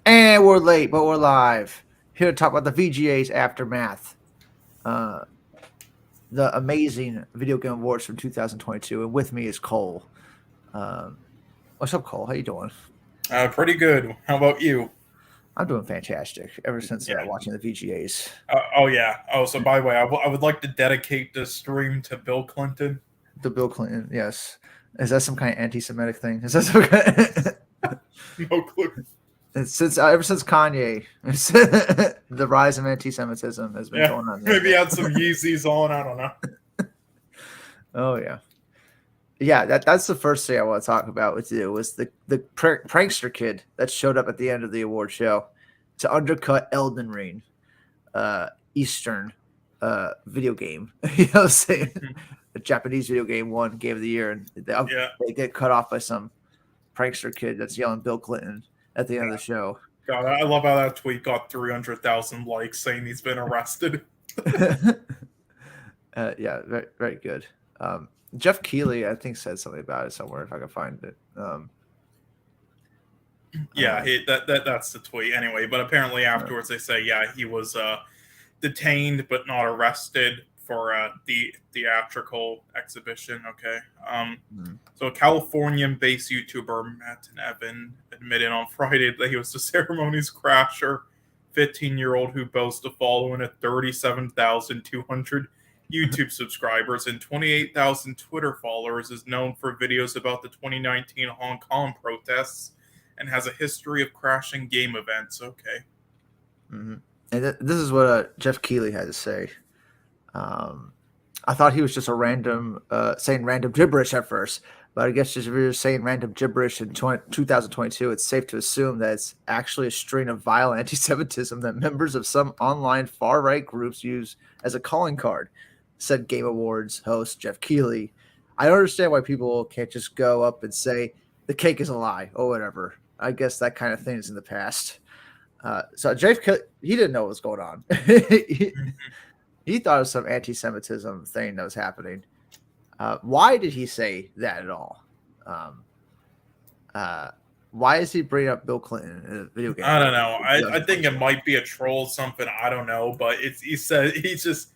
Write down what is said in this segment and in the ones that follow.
And we're late, but we're live. Here to talk about the VGA's aftermath. Uh, the amazing video game awards from 2022. And with me is Cole. Um, what's up, Cole? How you doing? Pretty good. How about you? I'm doing fantastic. Ever since Yeah. watching the VGAs. Oh yeah. Oh, so by the way, I would like to dedicate this stream to Bill Clinton. The Bill Clinton, yes. Is that some kind of anti-Semitic thing? Is that some kind? No clue. Since ever since Kanye, the rise of anti-Semitism has been Yeah. going on. Maybe add some Yeezys on. I don't know. Oh yeah. Yeah, that's the first thing I want to talk about with you was the prankster kid that showed up at the end of the award show to undercut Elden Ring, Eastern video game. You know what I'm saying? The Japanese video game won Game of the Year, and Yeah. they get cut off by some prankster kid that's yelling Bill Clinton at the end of the show. God, I love how that tweet got 300,000 likes saying he's been arrested. Yeah, very, very good. Jeff Keighley, I think, said something about it somewhere if I can find it. Yeah, that's the tweet anyway. But apparently afterwards they say, yeah, he was detained but not arrested for the theatrical exhibition. Okay. So a Californian-based YouTuber, Matt and Evan, admitted on Friday that he was the ceremony's crasher, 15-year-old who boasts a following of 37,200 YouTube subscribers and 28,000 Twitter followers, is known for videos about the 2019 Hong Kong protests and has a history of crashing game events. Okay. Mm-hmm. And this is what Jeff Keighley had to say. I thought he was just a random saying random gibberish at first, but I guess just if you're saying random gibberish in 2022, it's safe to assume that it's actually a strain of vile anti-Semitism that members of some online far-right groups use as a calling card, said Game Awards host Jeff Keighley. I don't understand why people can't just go up and say the cake is a lie or whatever. I guess that kind of thing is in the past. So Jeff, he didn't know what was going on. He thought it was some anti-Semitism thing that was happening. Why did he say that at all? Why is he bringing up Bill Clinton in a video game? I don't know. I think it might be a troll, something. I don't know. But he said he's just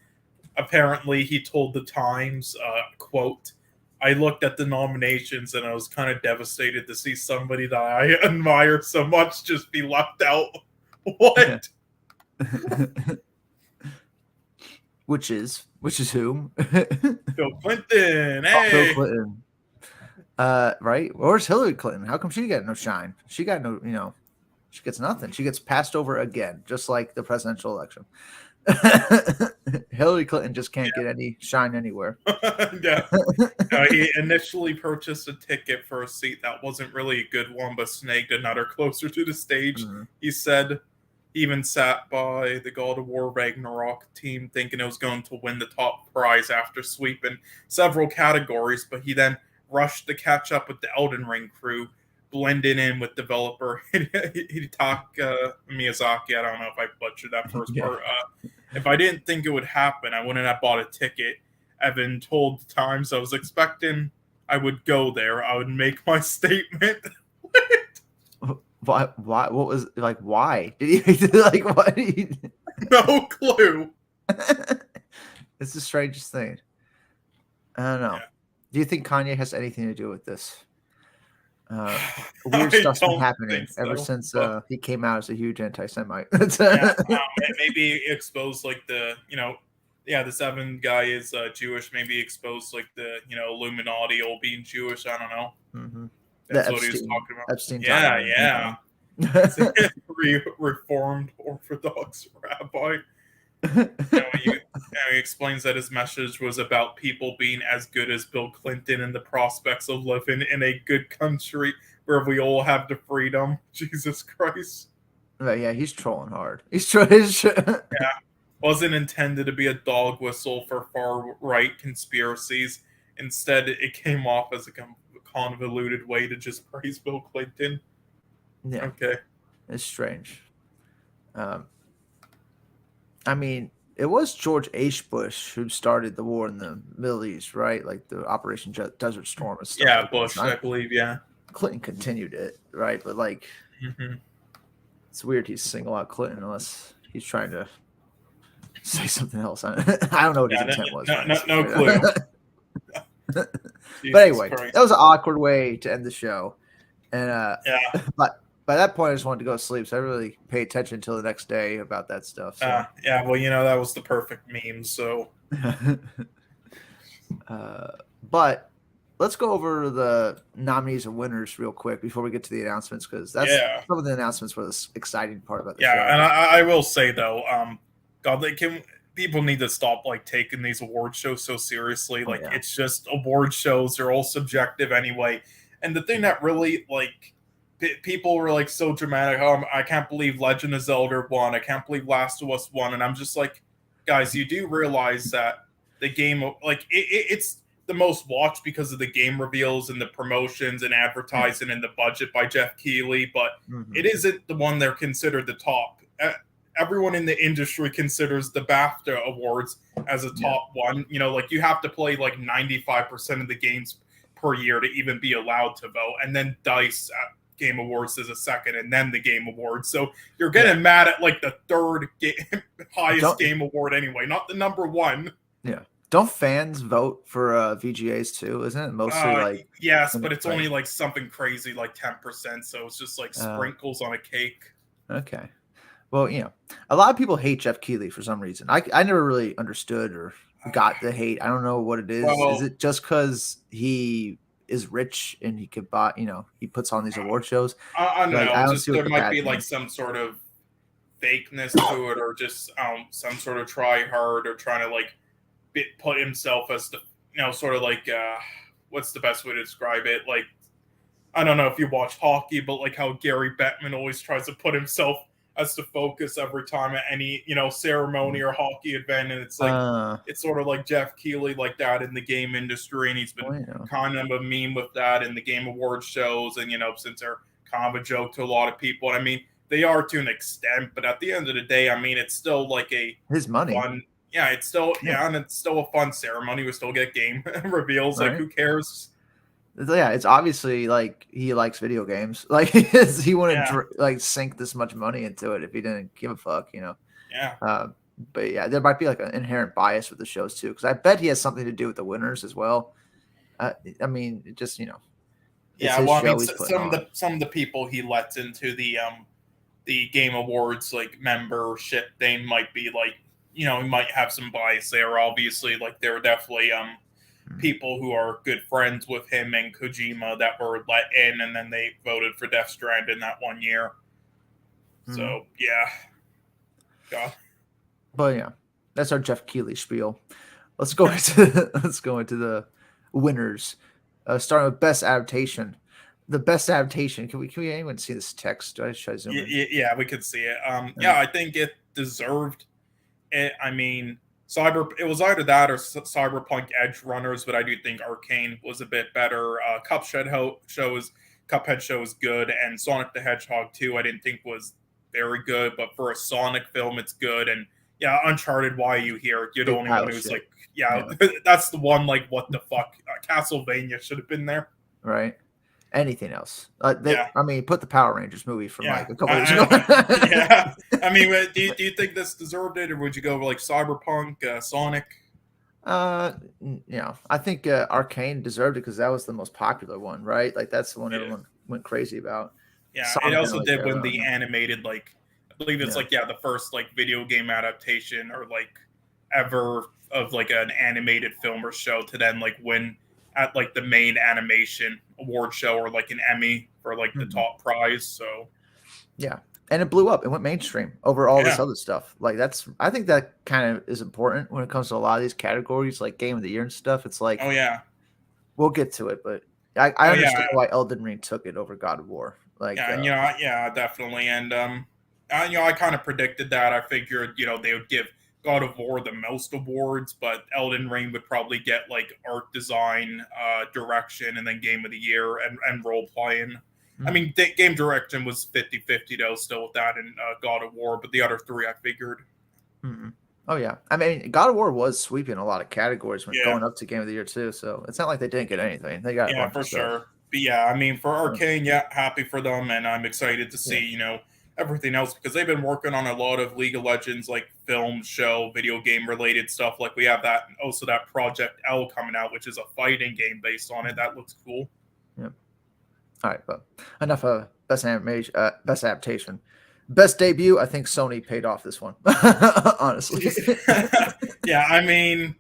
apparently he told the Times, quote, I looked at the nominations and I was kind of devastated to see somebody that I admire so much just be left out. What? Which is whom? Bill Clinton. Hey. Oh, Bill Clinton. Right? Where's Hillary Clinton? How come she got no shine? She got no, she gets nothing. She gets passed over again, just like the presidential election. Hillary Clinton just can't get any shine anywhere. Yeah. He initially purchased a ticket for a seat that wasn't really a good one, but snagged another closer to the stage. Mm-hmm. He said he even sat by the God of War Ragnarok team thinking it was going to win the top prize after sweeping several categories, but he then rushed to catch up with the Elden Ring crew, blending in with developer Hidetaka Miyazaki. I don't know if I butchered that first part. If I didn't think it would happen, I wouldn't have bought a ticket. Evan told the Times I was expecting I would go there. I would make my statement. Why? What was like? Why did he like? Why? Did he... No clue. It's the strangest thing. I don't know. Yeah. Do you think Kanye has anything to do with this? Weird stuff's been happening ever since he came out as a huge anti-Semite. Maybe expose like the the 7 guy is Jewish. Maybe expose like the Illuminati all being Jewish. I don't know. Mm-hmm. That's what he was talking about. Epstein yeah. Reformed Orthodox rabbi. He explains that his message was about people being as good as Bill Clinton and the prospects of living in a good country where we all have the freedom. Jesus Christ. Yeah, he's trolling hard. Yeah. Wasn't intended to be a dog whistle for far-right conspiracies. Instead, it came off as a convoluted way to just praise Bill Clinton. Yeah. Okay. It's strange. I mean, it was George H. Bush who started the war in the Middle East, right? Like the Operation Desert Storm and stuff. Yeah, Bush, I believe, yeah. Clinton continued it, right? But like, It's weird he's single out Clinton unless he's trying to say something else. I don't know what his intent was. No clue. But Jesus anyway, Christ. that was an awkward way to end the show. And Yeah. but by that point, I just wanted to go to sleep, so I really paid attention until the next day about that stuff. So. Yeah, well, that was the perfect meme. So, but let's go over the nominees and winners real quick before we get to the announcements, because that's some of the announcements were the exciting part about the show. Yeah, and I will say though, God, people need to stop like taking these award shows so seriously. Like it's just award shows; they're all subjective anyway. And the thing that really like people were like so dramatic. Oh, I can't believe Legend of Zelda won. I can't believe Last of Us won. And I'm just like, guys, you do realize that the game, like it's the most watched because of the game reveals and the promotions and advertising and the budget by Jeff Keighley, but it isn't the one they're considered the top. Everyone in the industry considers the BAFTA awards as a top one. Like you have to play like 95% of the games per year to even be allowed to vote, and then DICE Game Awards is a second, and then the Game Awards. So you're getting mad at like the third highest game award anyway, not the number one. Yeah. Don't fans vote for VGAs too? Isn't it mostly like? Yes, but it's only like something crazy like 10%. So it's just like sprinkles on a cake. Okay. Well, a lot of people hate Jeff Keighley for some reason. I never really understood or got the hate. I don't know what it is. Is it just because he is rich and he could buy, he puts on these award shows? I don't know. Just there might be like some sort of fakeness to it, or just some sort of try hard, or trying to like put himself as the, sort of like what's the best way to describe it? Like, I don't know if you watch hockey, but like how Gary Bettman always tries to put himself as the focus every time at any ceremony or hockey event, and it's like it's sort of like Jeff Keighley like that in the game industry, and he's been kind of a meme with that in the Game Awards shows, and since they're kind of a joke to a lot of people. And I mean, they are to an extent, but at the end of the day, I mean, it's still like his money. Fun, it's still and it's still a fun ceremony. We still get game reveals. Right. Like, who cares? Yeah, it's obviously like he likes video games. Like he wouldn't like sink this much money into it if he didn't give a fuck, Yeah. But yeah, there might be like an inherent bias with the shows too, because I bet he has something to do with the winners as well. I mean, it just yeah. Well, I mean, some of the people he lets into the Game Awards like membership, they might be like he might have some bias there. Obviously, like there were definitely people who are good friends with him and Kojima that were let in, and then they voted for Death Stranding that one year. So yeah, God. But yeah, that's our Jeff Keighley spiel. Let's go into the winners. Starting with best adaptation. The best adaptation. Can we anyone see this text? Should I zoom in? Yeah, we could see it. Yeah, I think it deserved it. I mean, it was either that or Cyberpunk Edge Runners, but I do think Arcane was a bit better. Cuphead show is good, and Sonic the Hedgehog 2 I didn't think was very good, but for a Sonic film, it's good. And yeah, Uncharted, why are you here? You're the only one who's like, that's the one, like, what the fuck? Castlevania should have been there. Right. Anything else? I mean, put the Power Rangers movie from like a couple years ago. Yeah. I mean, do you think this deserved it, or would you go like Cyberpunk, Sonic? I think Arcane deserved it because that was the most popular one, right? Like that's the one everyone went crazy about. Yeah, Sonic it also did win the animated, like, I believe it's the first like video game adaptation or like ever of like an animated film or show to then like win at like the main animation award show or like an Emmy for like the top prize. So yeah, and it blew up. It went mainstream over all this other stuff. Like I think that kind of is important when it comes to a lot of these categories, like Game of the Year and stuff. It's like, we'll get to it, but I understand why Elden Ring took it over God of War. Like, definitely. And I kind of predicted that. I figured they would give God of War the most awards, but Elden Ring would probably get like art design, direction, and then Game of the Year and role playing. I mean, game direction was 50-50 though, still with that and God of War, but the other three I figured. Oh yeah, I mean, God of War was sweeping a lot of categories when going up to Game of the Year too. So it's not like they didn't get anything. They got for sure. But yeah, I mean, for Arcane, happy for them, and I'm excited to see everything else, because they've been working on a lot of League of Legends like film, show, video game related stuff. Like we have that, and also that Project L coming out, which is a fighting game based on it. That looks cool. Yep. All right, but enough of best animation, best adaptation. Best debut, I think Sony paid off this one. Honestly. Yeah, I mean,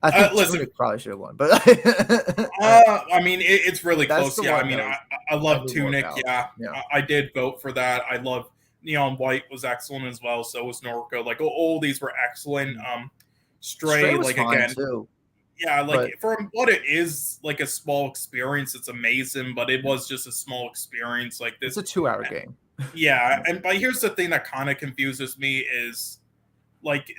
I think listen, Tunic probably should have won, but I mean, it's really that's close. Yeah, I mean, I love Every Tunic. workout. Yeah, Yeah. I did vote for that. I love Neon White was excellent as well. So was Norco. Like all these were excellent. Stray was like fine again, too. yeah, like But for what it is, like a small experience, it's amazing. But it was just a small experience. Like it's this, a 2-hour game. yeah. And but here's the thing that kind of confuses me is like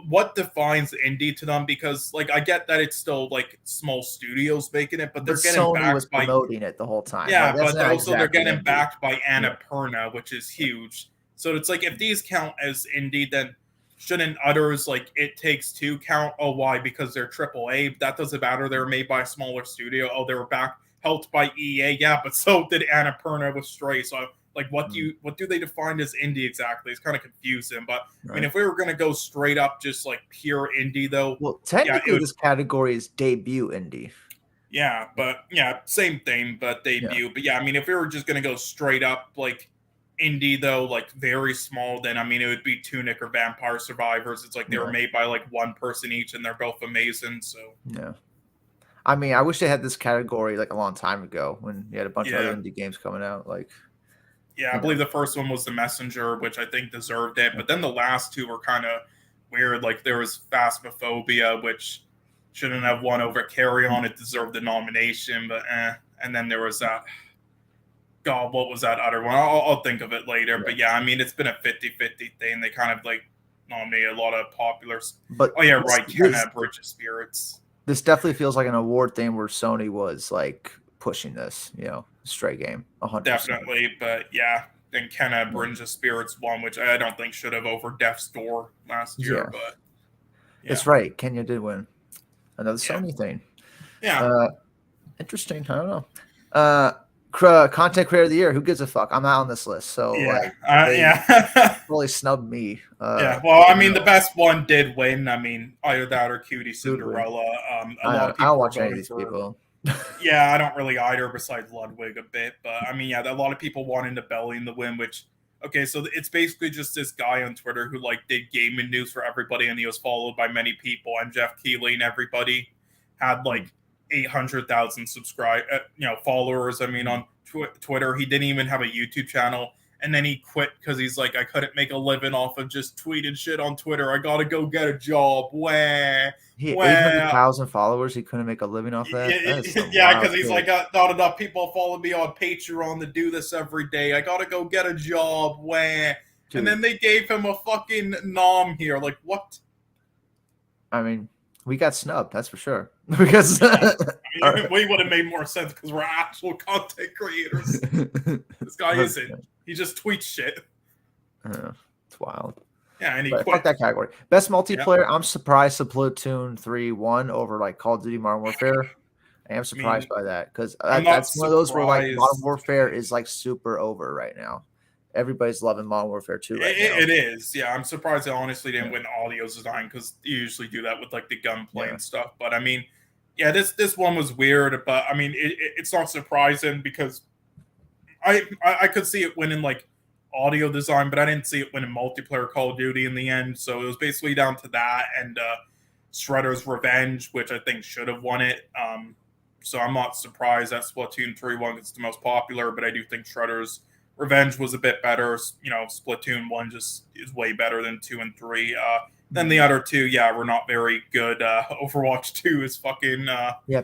what defines indie to them, because like I get that it's still like small studios making it, but they're But getting Sony was backed by, promoting it the whole time. yeah, Like, that's but not also they're exactly getting indie. backed by Yeah. Annapurna, which is huge. So it's like if these count as indie, then shouldn't others like It Takes Two count? Oh, why? Because they're AAA. That doesn't matter. They were made by a smaller studio. Oh, they were back helped by EA. Yeah, but so did Annapurna with Stray. So like, what do they define as indie exactly? It's kind of confusing. But I mean, if we were gonna go straight up, just like pure indie, though, Well, yeah, technically, this category is debut indie. yeah, but yeah, same thing, but debut. But yeah, I mean, if we were just gonna go straight up like indie, though, like very small, then I mean, it would be Tunic or Vampire Survivors. It's like they were made by like one person each, and they're both amazing. So yeah, I mean, I wish they had this category like a long time ago when you had a bunch of other indie games coming out. Like, yeah, I believe the first one was The Messenger, which I think deserved it, but then the last two were kind of weird. Like there was Phasmophobia, which shouldn't have won over Carry On. It deserved the nomination, but and then there was that. God, what was that other one? I'll think of it later. But yeah, I mean, it's been a 50-50 thing. They kind of like nominate a lot of popular. But oh yeah, right, Kenna, Bridge of Spirits. This definitely feels like an award thing where Sony was like pushing this, Stray game, 100%. Definitely, but yeah, then Kenna, Bridge of Spirits won, which I don't think should have over Death's Door last year. But it's right, Kenya did win. Another Sony thing. Yeah. Interesting. I don't know. Content creator of the year. Who gives a fuck? I'm not on this list, so yeah, really snubbed me. Yeah, well, I mean, the best one did win. I mean, either that or Cutie Cinderella. A lot of people I don't watch any of these people. Yeah, I don't really either, besides Ludwig a bit. But I mean, yeah, a lot of people wanted Nebellion to win. Which, okay, so it's basically just this guy on Twitter who like did gaming news for everybody, and he was followed by many people. And Jeff Keighley and everybody had like 800,000 followers. I mean, on Twitter, he didn't even have a YouTube channel, and then he quit because he's like, I couldn't make a living off of just tweeting shit on Twitter. I gotta go get a job. He had 800,000 followers. He couldn't make a living off that. Yeah, because he's like, not enough people follow me on Patreon to do this every day. I gotta go get a job. Dude. And then they gave him a fucking nom here. Like, what? I mean, we got snubbed, that's for sure. Because we would have made more sense because we're actual content creators. This guy isn't. He just tweets shit. It's wild. Yeah, and he quit. Fuck that category. Best multiplayer. I'm surprised Splatoon 3 won over like Call of Duty Modern Warfare. I am surprised by that because that's one of those where like Modern Warfare is like super over right now. Everybody's loving Modern Warfare 2 right now. It is. Yeah, I'm surprised they honestly didn't win audio design because you usually do that with like the gunplay and stuff. But I mean, yeah, this one was weird, but I mean, it's not surprising because I could see it winning like audio design, but I didn't see it winning multiplayer Call of Duty in the end. So it was basically down to that and Shredder's Revenge, which I think should have won it. So I'm not surprised that Splatoon 3 won. It's the most popular, but I do think Shredder's Revenge was a bit better. Splatoon 1 just is way better than 2 and 3. Then the other two, were not very good. Overwatch 2 is fucking.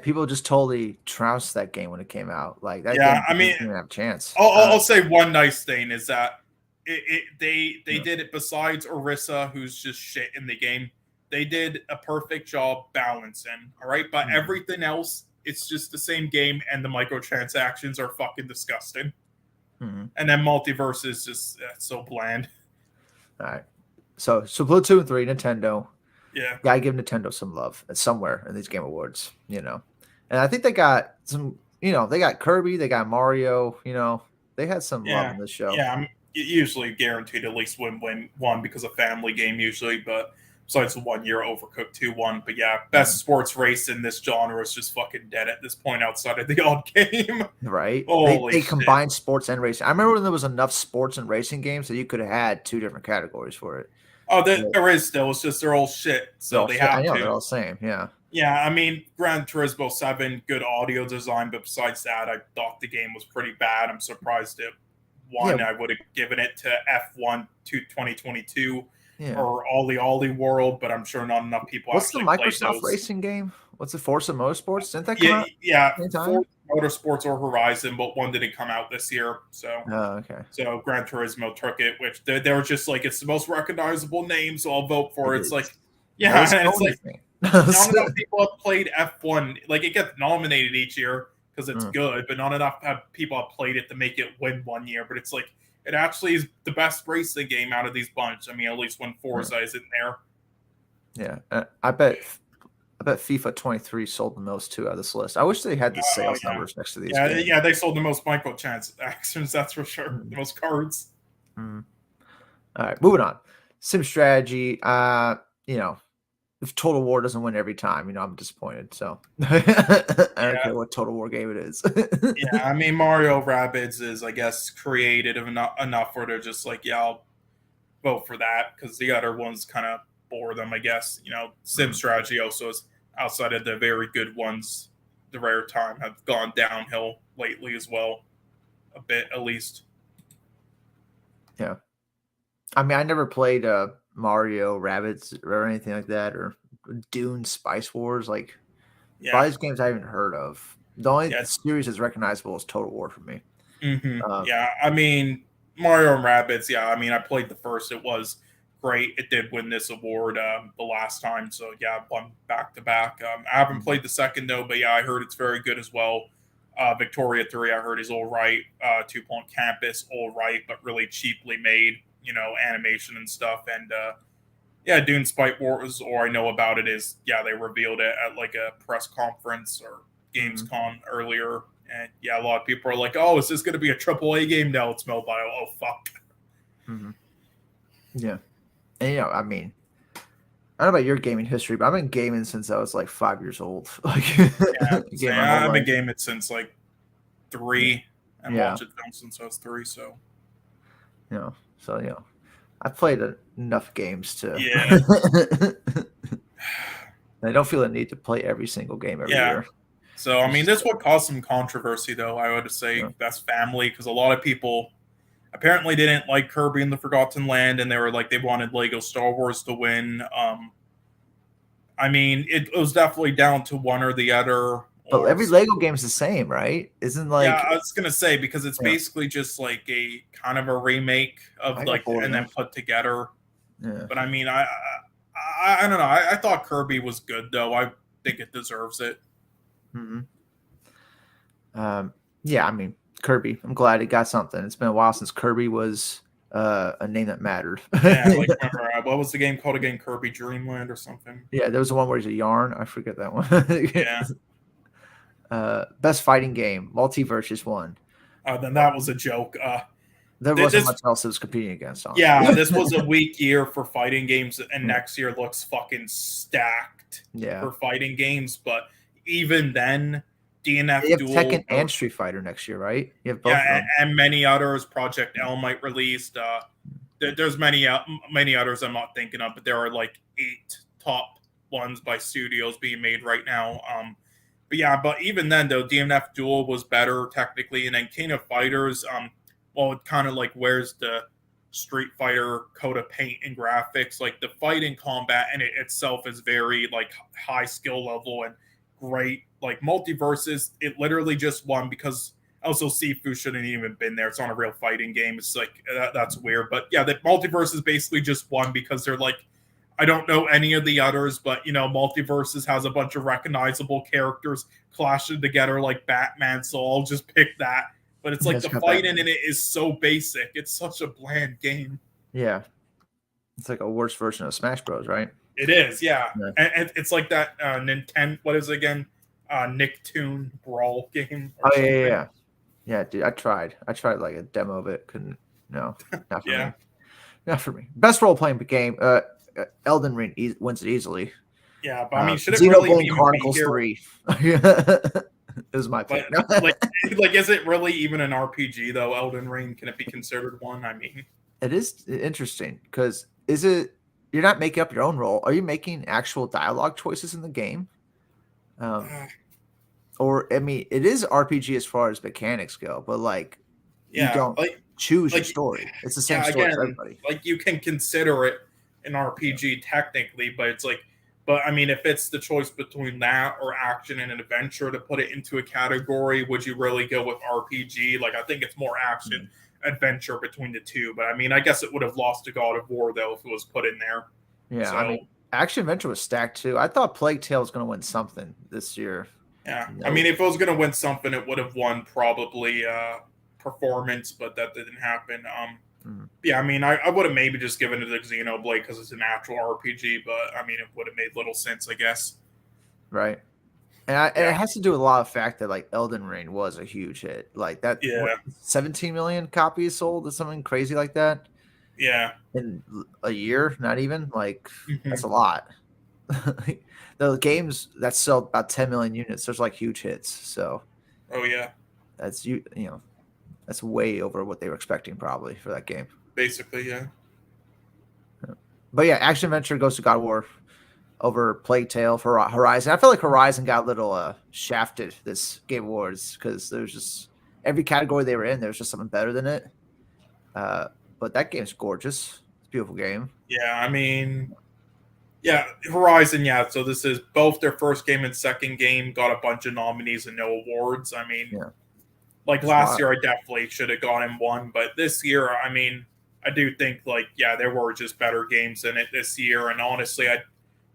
People just totally trounced that game when it came out. Like that. Yeah, I mean, didn't have a chance. I'll say one nice thing is that they did it. Besides Orisa, who's just shit in the game, they did a perfect job balancing. All right, but everything else, it's just the same game, and the microtransactions are fucking disgusting. And then Multiverse is just so bland. All right. So Splatoon 3, Nintendo. Yeah. Gotta give Nintendo some love somewhere in these Game Awards, And I think they got some, they got Kirby, they got Mario, they had some love in this show. Yeah, usually guaranteed at least win one because of family game usually, but besides the 1 year Overcooked 2-1. But yeah, best sports race in this genre is just fucking dead at this point outside of the odd game. Right? Holy They shit. combined sports and racing. I remember when there was enough sports and racing games that you could have had two different categories for it. Oh, But there is still. It's just they're all shit, they're so all they shit. I have know they're to. all the same. Yeah. Yeah, I mean, Gran Turismo 7, good audio design, but besides that, I thought the game was pretty bad. I'm surprised it Yeah. won. I would have given it to F1 to 2022 Yeah. or Ollie World, but I'm sure not enough people What's the actually played Microsoft those. racing game? What's the Forza Motorsports? Didn't that come out Yeah, at the same time? Ford Motorsports or Horizon, but one didn't come out this year. So, Oh, okay. so Gran Turismo took it, which they were just like, it's the most recognizable name, so I'll vote for it. It's like, yeah, and it's like, not enough people have played F1. Like, it gets nominated each year because it's good, but not enough people have played it to make it win 1 year. But it's like, it actually is the best racing game out of these bunch. I mean, at least when Forza isn't there. Yeah, I bet FIFA 23 sold the most too out of this list. I wish they had the sales numbers next to these. Games. Yeah, they sold the most microtransactions. That's for sure. The most cards. All right, moving on. Sim strategy. You know, if Total War doesn't win every time, you know, I'm disappointed. So I don't care what Total War game it is. Yeah, I mean, Mario Rabbids is, I guess, creative enough where they're just like, yeah, I'll vote for that because the other ones kind of bore them, I guess. You know, Sim strategy also is outside of the very good ones, the rare time have gone downhill lately as well, a bit at least. Yeah, I mean, I never played Mario Rabbids or anything like that, or Dune Spice Wars. Like, a lot of these games I haven't heard of. The only series that's recognizable is Total War for me. Yeah, I mean, Mario and Rabbids, yeah, I mean, I played the first. It was great. It did win this award the last time. So, yeah, won back to back. I haven't played the second, though, but yeah, I heard it's very good as well. Victoria 3, I heard, is all right. 2 Point Campus, all right, but really cheaply made, you know, animation and stuff. And yeah, Dune Spite Wars, all I know about it is, yeah, they revealed it at like a press conference or Gamescom earlier. And yeah, a lot of people are like, oh, is this going to be a AAA game? No, it's mobile. Oh, fuck. Yeah. And, you know, I mean, I don't know about your gaming history, but I've been gaming since I was like 5 years old. Like, yeah, I've been gaming since like 3 and watched film since I was 3. So, you know, I've played enough games to. Yeah. I don't feel the need to play every single game every year. So, I mean, this would cause some controversy, though, I would say. Best family, because a lot of people apparently didn't like Kirby and the Forgotten Land, and they were like, they wanted Lego Star Wars to win. I mean, it was definitely down to one or the other. But every Lego game is the same, right? Isn't like... Yeah, I was going to say, because it's basically just like a kind of a remake of like, and then put together. Yeah. But I mean, I don't know. I thought Kirby was good, though. I think it deserves it. Yeah, I mean, Kirby. I'm glad it got something. It's been a while since Kirby was a name that mattered. Yeah, like remember, what was the game called again? Kirby Dream Land or something? Yeah, there was the one where he's a yarn. I forget that one. Yeah. Best fighting game, Multiverse just won. Then that was a joke. There wasn't much else it was competing against. Honestly. Yeah, this was a weak year for fighting games, and next year looks fucking stacked for fighting games. But even then, DNF you have Duel, Tekken and Street Fighter next year, right? You have both. Yeah, and many others. Project L might released. There's many others I'm not thinking of, but there are like 8 top ones by studios being made right now. But yeah, but even then though, DNF Duel was better technically, and then King of Fighters, well, it kind of like wears the Street Fighter coat of paint and graphics. Like the fighting combat in it itself is very like high skill level and great. Like Multiverses, it literally just won because also Sifu shouldn't even been there. It's not a real fighting game. It's like that's weird. But yeah, the Multiverses basically just won because they're like, I don't know any of the others, but you know, Multiverses has a bunch of recognizable characters clashing together like Batman, so I'll just pick that. But it's like the fighting in it is so basic. It's such a bland game. Yeah. It's like a worse version of Smash Bros, right? It is, yeah. And it's like that Nintendo, what is it again? Nicktoon Brawl game. Oh, yeah. Yeah, dude, I tried like a demo of it. Couldn't No, not for Yeah. me. Not for me. Best role playing game. Elden Ring wins it easily. Yeah, but I mean, should it really Xenoblade even be Chronicles here? 3. It was my But pick. like, like, is it really even an RPG though? Elden Ring, can it be considered one? I mean, It is interesting because is it you're not making up your own role? Are you making actual dialogue choices in the game? Um, or I mean, it is RPG as far as mechanics go, but like you yeah, don't choose your like story. It's the same yeah, story for again, everybody. like you can consider it an Yeah. RPG technically, but it's like, but I mean, if it's the choice between that or action and an adventure to put it into a category, would you really go with RPG? Like, I think it's more action Mhm. adventure between the two, but I mean, I guess it would have lost to God of War though if it was put in there. Yeah, I So mean, action adventure was stacked too. I thought Plague Tale was going to win something this year. yeah, I mean, Nope. if it was going to win something, it would have won probably performance, but that didn't happen. Mhm. Yeah, I mean, I would have maybe just given it to Xenoblade because it's an actual RPG, but I mean, it would have made little sense, I guess. Right. And Yeah, it has to do with a lot of the fact that like Elden Ring was a huge hit. Like that, what yeah, 17 million copies sold or something crazy like that yeah. in a year. Not even like Hmm. that's a lot. The games that sell about 10 million units, there's like huge hits. So Oh yeah, that's that's way over what they were expecting probably for that game. basically, yeah. But yeah, action adventure goes to God of War over Plague Tale for Horizon. I feel like Horizon got a little shafted this Game Awards because there's just every category they were in, there was just something better than it. Uh, but that game's gorgeous. It's a beautiful game. Yeah, I mean, yeah, Horizon, yeah. So this is both their first game and second game got a bunch of nominees and no awards. I mean, Yeah, like it's last wild. year, I definitely should have gotten one, but this year, I mean, I do think like yeah, there were just better games in it this year, and honestly, I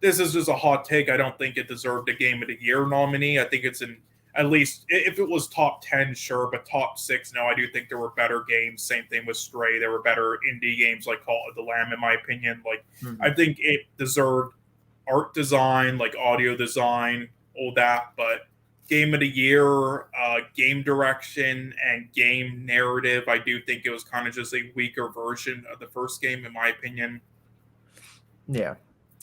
this is just a hot take. I don't think it deserved a Game of the Year nominee. I think it's in at least if it was top 10, sure, but top six, no. I do think there were better games. Same thing with Stray. There were better indie games like Call of the Lamb, in my opinion. Like I Mhm. think it deserved art design, like audio design, all that, but game of the year, game direction, and game narrative, I do think it was kind of just a weaker version of the first game, in my opinion. Yeah,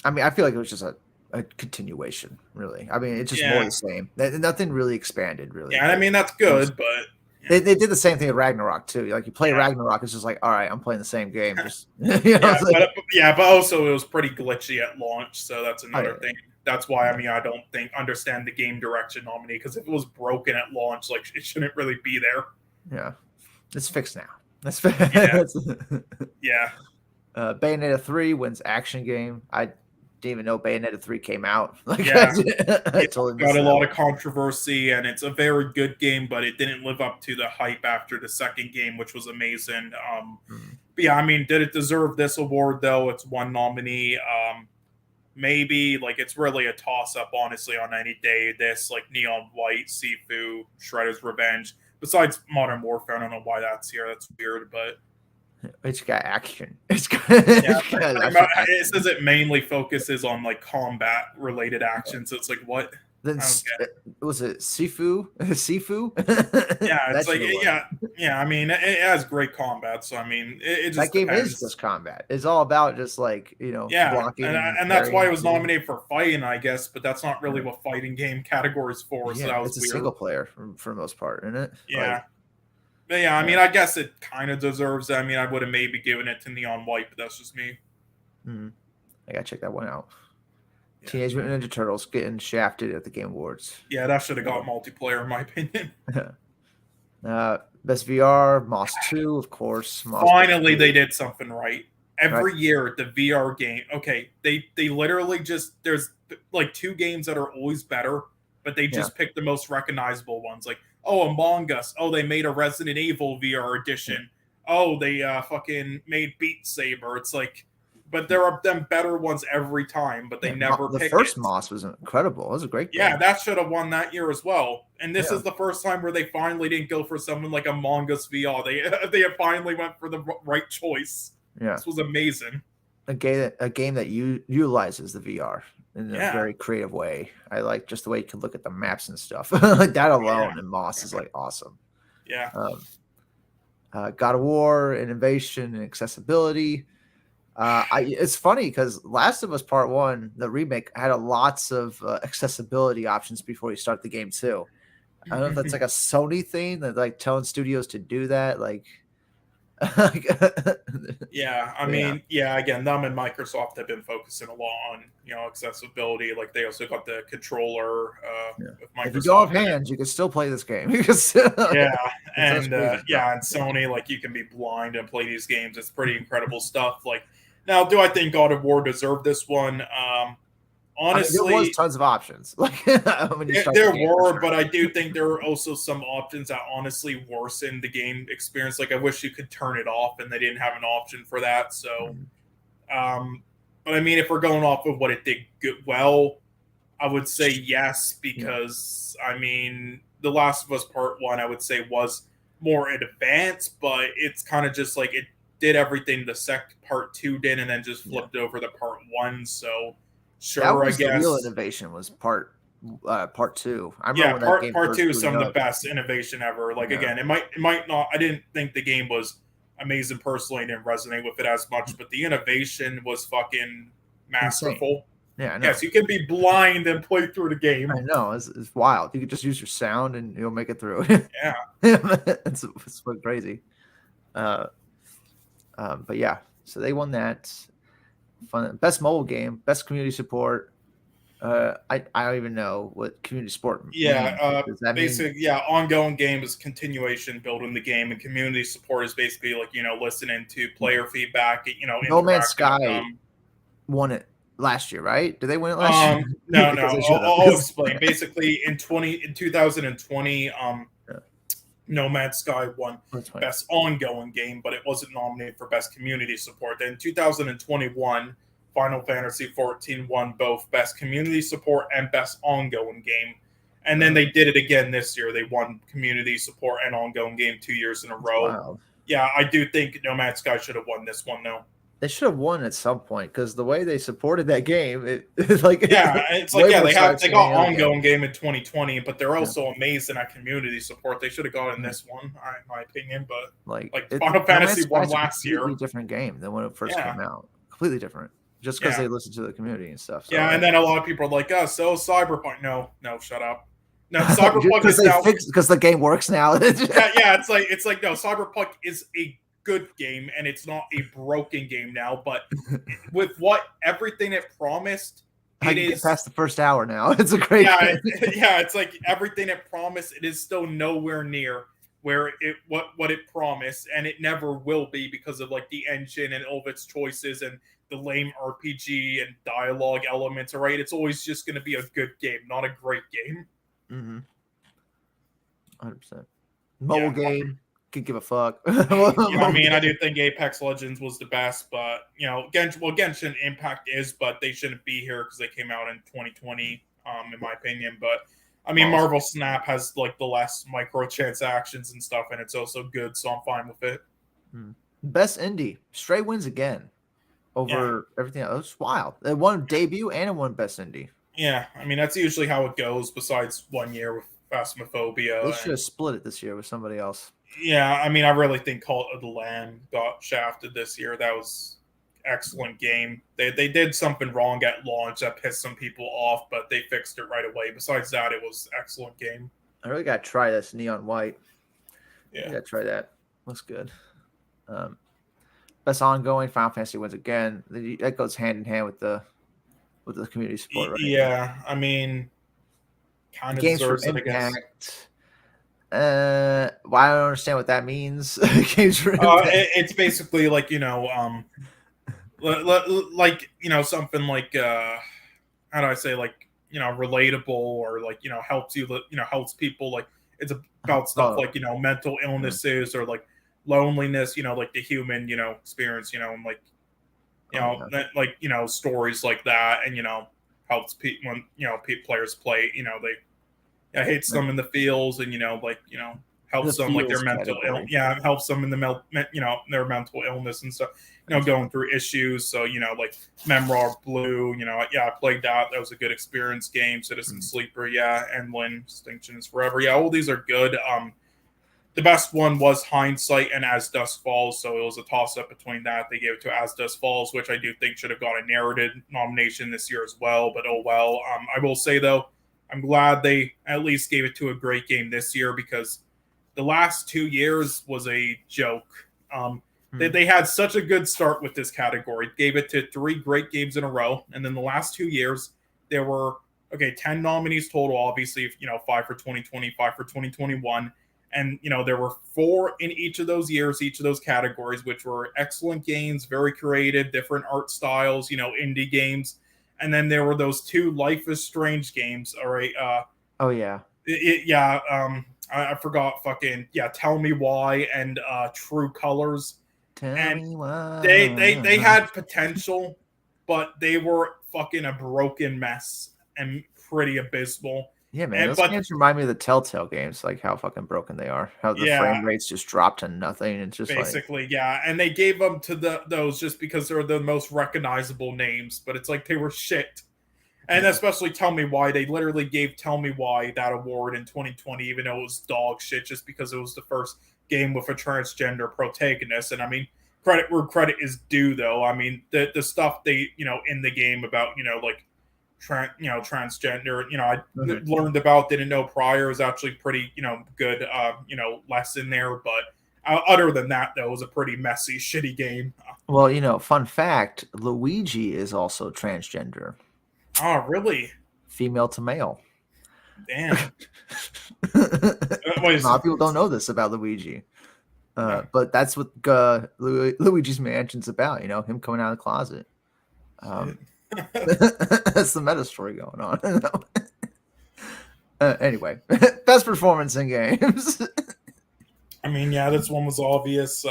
I mean, I feel like it was just a continuation, really. I mean, it's just more of Yeah, the same. Nothing really expanded, really. yeah, and I Like mean that's it was, good, but they did the same thing with Ragnarok too. Like you play yeah, Ragnarok, it's just like, all right, I'm playing the same game. yeah, Just it's like, but also it was pretty glitchy at launch, so that's oh another yeah, thing. That's why I yeah, mean I don't think understand the game direction nominee because if it was broken at launch, like it shouldn't really be there. yeah. It's fixed now. That's Yeah, that's yeah. Bayonetta 3 wins action game. I didn't even know Bayonetta 3 came out. Like Yeah, I yeah, totally got missed a that lot of one. controversy, and it's a very good game, but it didn't live up to the hype after the second game, which was amazing. Mm. But yeah, I mean, did it deserve this award though? It's one nominee. Maybe like it's really a toss up, honestly, on any day. This like Neon White, Sifu, Shredder's Revenge. Besides Modern Warfare, I don't know why that's here. That's weird, but It's got action. It's got, yeah, it's got actual it action. says it mainly focuses on like combat related action. So it's like what? Then I don't get. was it Sifu? Sifu? Yeah, it's That like should have won. yeah, yeah. I mean, it has great combat, so I mean, it That just game is depends. just combat. It's all about just like Yeah, blocking and and that's why parrying it and was shooting. nominated for fighting, I guess. But that's not really Yeah, what fighting game categories for. So yeah, that was it's a weird. single player for the most part, isn't it? Like, Yeah, but yeah. I yeah. mean, I guess it kind of deserves it. I mean, I would have maybe given it to Neon White, but that's just me. Mhm. I gotta check that one out. Yeah, Teenage Mutant Ninja Turtles getting shafted at the Game Awards. yeah. That should have got multiplayer, in my opinion. Best VR, Moss 2, of course. Moss Book Finally, 2, they did something right. right? Every year, the VR game. Okay, they literally just there's like two games that are always better, but they Yeah, just pick the most recognizable ones. Like, oh, Among Us. Oh, they made a Resident Evil VR yeah. edition. Oh, they fucking made Beat Saber. It's like, but there are them better ones every time, but they Yeah, never the pick first it. Moss was incredible. It was a great Yeah, game. that should have won that year as well. And this Yeah, is the first time where they finally didn't go for someone like Among Us VR. They finally went for the right choice. yeah. This was amazing. A game that utilizes the VR in a Yeah. very creative way. I like just the way you can look at the maps and stuff. Like that Oh, yeah. alone and Moss is like awesome. Yeah. Um, God of War, innovation and accessibility. It's funny because Last of Us Part One, the remake, had lots of accessibility options before you start the game too. I don't know if that's like a Sony thing that like telling studios to do that. Like, Yeah, I yeah, mean, yeah, again, them and Microsoft have been focusing a lot on, accessibility. Like they also got the controller yeah. with If you don't Microsoft. have hands, you can still play this game. It's Yeah, such and crazy stuff. yeah, and Sony, like you can be blind and play these games. It's pretty incredible stuff. Like now, do I think God of War deserved this one? I mean, there was Honestly, tons of options. Like when you start the there game, for were, sure. but I do think there were also some options that honestly worsened the game experience. Like I wish you could turn it off, and they didn't have an option for that. So, Mhm. um, but I mean, if we're going off of what it did good, well, I would say yes, Yeah, because I mean, The Last of Us Part One, I would say was more advanced, but it's kind of just like it did everything the Part Two did, and then just yeah. flipped over the Part One. So, That sure, I was the real guess. innovation. Was part two. I remember Yeah, when that game part first two is booted some of the up. best innovation ever. Like Yeah, again, it might not. I didn't think the game was amazing personally. I didn't resonate with it as much, but the innovation was fucking insane. masterful. Yeah, I know. Yes, you can be blind and play through the I game. know. It's wild. You could just use your sound and you'll make it through. Yeah, It's so crazy. Uh, but yeah, so they won that. Fun best mobile game, best community support. I don't even know what community support yeah. means. Does that mean Basic, yeah. Ongoing game is continuation, building the game, and community support is basically like listening to player feedback. No Man's Interacting with Sky them. won it last year, right? Did they win it last year? No, no. Because they should have. I'll Because explain. Basically, in 2020, yeah, Nomad Sky won that's fine. Best Ongoing Game, but it wasn't nominated for Best Community Support. Then in 2021, Final Fantasy 14 won both Best Community Support and Best Ongoing Game. And then they did it again this year. They won Community Support and Ongoing Game 2 years in a That's row. wild. Yeah, I do think Nomad Sky should have won this one, though. They should have won at some point because the way they supported that game, it's like Yeah, it's like way yeah, more they exciting than got any other game. ongoing game in 2020, but they're Yeah. also amazing at community support. They should have gotten Yeah. this one, in my opinion. But Like like it, Final No Man's Fantasy Sky won is a last completely year. different game than when it first Yeah, came out. Completely different, just because yeah, they listened to the community and stuff. So yeah. And like, then a lot of people are like, "Oh, so Cyberpunk." No, no, shut up. No, Cyberpunk because is they now. fixed because the game works now. Yeah, yeah. It's like no, Cyberpunk is a good game, and it's not a broken game now. But with what everything it promised, I it can get is. past the first hour now. It's a great Yeah, game. yeah, it's like everything it promised, it is still nowhere near where what it promised, and it never will be because of like the engine and all of its choices and the lame RPG and dialogue elements. All right, it's always just going to be a good game, not a great game. 100%. Mobile Yeah, game, could give a fuck. yeah. I Mobile mean, I do game. think Apex Legends was the best, but Genshin Impact is, but they shouldn't be here because they came out in 2020, in my opinion. But I mean, Balls. Marvel Snap has like the less microtransactions and stuff, and it's also good, so I'm fine with it. Best indie. Stray wins again Yeah, over everything else. It's wild. It won debut and it won best indie. yeah. I mean, that's usually how it goes. Besides 1 year with They Phasmophobia, should and have split it this year with somebody else. yeah, I mean, I really think Cult of the Lamb got shafted this year. That was excellent game. They did something wrong at launch that pissed some people off, but they fixed it right away. Besides that, it was excellent game. I really gotta try this neon white. I Yeah. gotta try that. Looks good. Um, Best ongoing. Final Fantasy wins again. That goes hand in hand with the community support, right? Yeah, I mean, kind of Games for deserves it, I guess. Impact. Well, I don't understand what that means. Games for Impact. It's basically like like something like how do I say, like relatable, or like helps you, helps people, like it's about stuff Oh, like mental mm, illnesses or like loneliness, like the human experience, and like oh yeah. like stories like that, and helps people when players play, hits Right. them in the feels, and like The helps them like their feels mental category. helps them in the their mental illness and stuff, That's going fun. through issues. So like Memoir Blue, yeah, I played that. That was a good experience game. Citizen Mm. Sleeper, yeah, and Lynn Extinction is Forever, yeah, all these are good. the best one was Hindsight and As Dusk Falls, so it was a toss up between that. They gave it to As Dusk Falls, which I do think should have got a narrative nomination this year as well, but oh well. I will say though, I'm glad they at least gave it to a great game this year because the last 2 years was a joke. They had such a good start with this category, gave it to 3 great games in a row, and then the last 2 years there were 10 nominees total. Obviously, 5 for 2020, 5 for 2021, and there were 4 in each of those years, each of those categories, which were excellent games, very creative, different art styles, indie games, and then there were those 2 Life is Strange games. All right. Oh yeah. Yeah. I forgot. Tell Me Why and True Colors. Tell And me why. they had potential, but they were fucking a broken mess and pretty abysmal. Yeah, man, those games remind me of the Telltale games, like how fucking broken they are. How the frame rates just drop to nothing. It's just basically, yeah. And they gave them to those just because they're the most recognizable names, but it's like they were shit. And especially Tell Me Why. They literally gave Tell Me Why that award in 2020, even though it was dog shit, just because it was the first game with a transgender protagonist. And I mean, credit where credit is due, though. I mean, the stuff they, in the game about, like, transgender, I learned about, didn't know prior, is actually pretty, good, lesson there. But other than that, though, it was a pretty messy, shitty game. Well, fun fact, Luigi is also transgender. Oh, really? Female to male. Damn. A lot of people don't know this about Luigi. But that's what Luigi's Mansion's about, him coming out of the closet. That's the meta story going on. Anyway, best performance in games. I mean, yeah, this one was obvious.